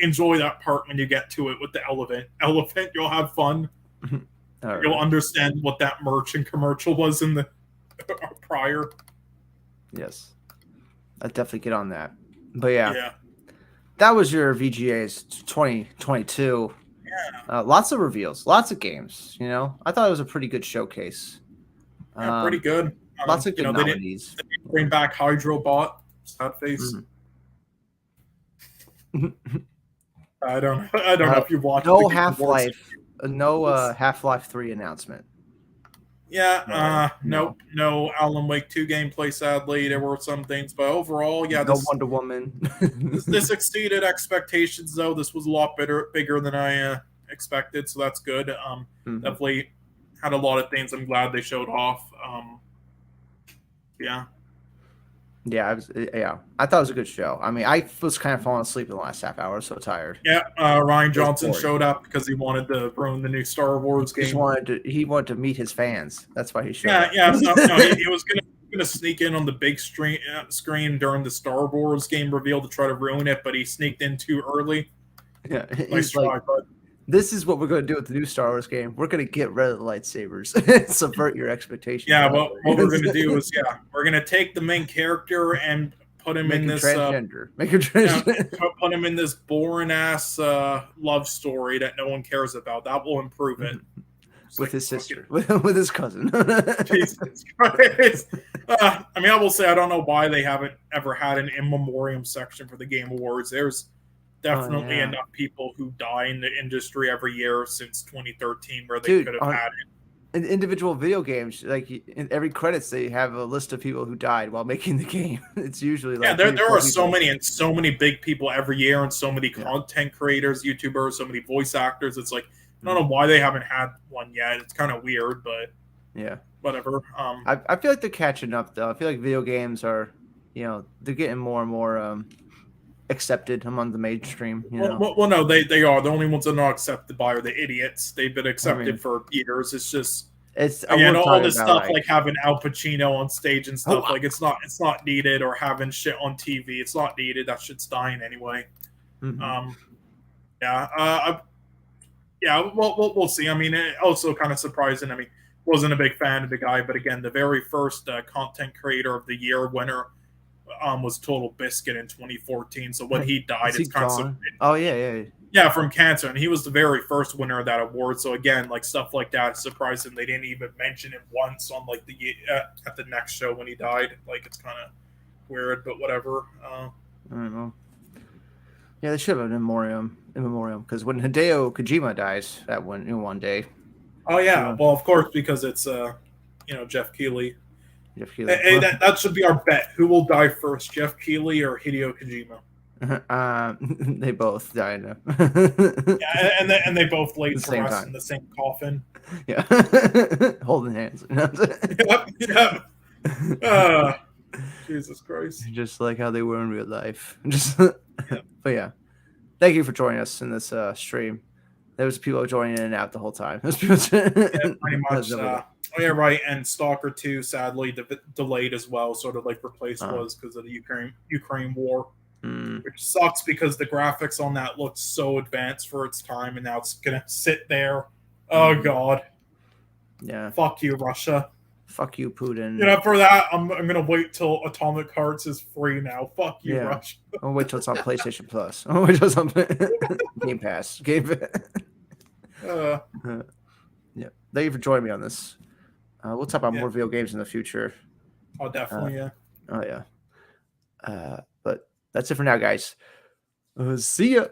enjoy that part when you get to it with the elephant. Elephant, you'll have fun. You'll understand what that merchant commercial was in the prior. Yes. I'd definitely get on that. But yeah. Yeah. That was your VGA's 2022. Yeah. Lots of reveals, lots of games. You know, I thought it was a pretty good showcase. Yeah, pretty good. Lots of good nominees. They didn't bring back Hydrobot. Sad face. I don't know if you watched. No Half-Life. No Half-Life 3 announcement. Yeah, no Alan Wake 2 gameplay, sadly. There were some things, but overall, yeah. No Wonder Woman. this exceeded expectations, though. This was a lot bigger than I expected, so that's good. Definitely had a lot of things I'm glad they showed off. Yeah. Yeah, I thought it was a good show. I mean, I was kind of falling asleep in the last half hour, so tired. Yeah, Ryan Johnson showed up because he wanted to ruin the new Star Wars game. He wanted to meet his fans. That's why he showed up. Yeah. No, he was gonna sneak in on the big screen during the Star Wars game reveal to try to ruin it, but he sneaked in too early. Yeah, nice try, bud. This is what we're going to do with the new Star Wars game. We're going to get rid of the lightsabers, subvert your expectations. Yeah, but what we're going to do is, we're going to take the main character and put him in this transgender. Make him transgender. Put him in this boring ass love story that no one cares about. That will improve it. With his sister, with his cousin. Jesus Christ. I mean, I will say I don't know why they haven't ever had an in memoriam section for the Game Awards. There's definitely enough people who die in the industry every year since 2013 where they could have had it. In individual video games, like in every credits, they have a list of people who died while making the game. It's usually like there are so many big people every year, and so many content creators, YouTubers, so many voice actors. It's like I don't know why they haven't had one yet. It's kind of weird, but yeah, whatever. I feel like they're catching up though. I feel like video games are, they're getting more and more accepted among the mainstream. Well, no, they are. The only ones that are not accepted by are the idiots. They've been accepted for years. It's just all this stuff like having Al Pacino on stage and stuff. Like it's not needed, or having shit on TV. It's not needed. That shit's dying anyway. We'll see. I mean, also kind of surprising. I mean, wasn't a big fan of the guy, but again, the very first content creator of the year winner was Total Biscuit in 2014. So when he died, it's kind of from cancer, and he was the very first winner of that award. So again, like stuff like that, it's surprising they didn't even mention him once on like the at the next show when he died. Like it's kind of weird, but whatever. I don't know. Yeah, they should have an in memoriam, because when Hideo Kojima dies that one day. Oh yeah, well of course, because it's Jeff Keighley. Hey, that should be our bet. Who will die first, Jeff Keighley or Hideo Kojima? They both died. Yeah, and they both laid to rest in the same coffin. Yeah, holding hands. Yep. Jesus Christ! Just like how they were in real life. But yeah, thank you for joining us in this stream. There was people joining in and out the whole time. Pretty much. Oh yeah, right. And Stalker 2 sadly delayed as well, sort of like replaced was because of the Ukraine war, which sucks because the graphics on that looked so advanced for its time, and now it's gonna sit there. Oh god. Yeah. Fuck you, Russia. Fuck you, Putin. For that, I'm gonna wait till Atomic Hearts is free now. Fuck you, Russia. I'll wait till it's on PlayStation Plus. I'll wait till it's on Game Pass. Yeah. Thank you for joining me on this. We'll talk about more video games in the future. Oh, definitely, yeah. Oh, yeah. But that's it for now, guys. See ya.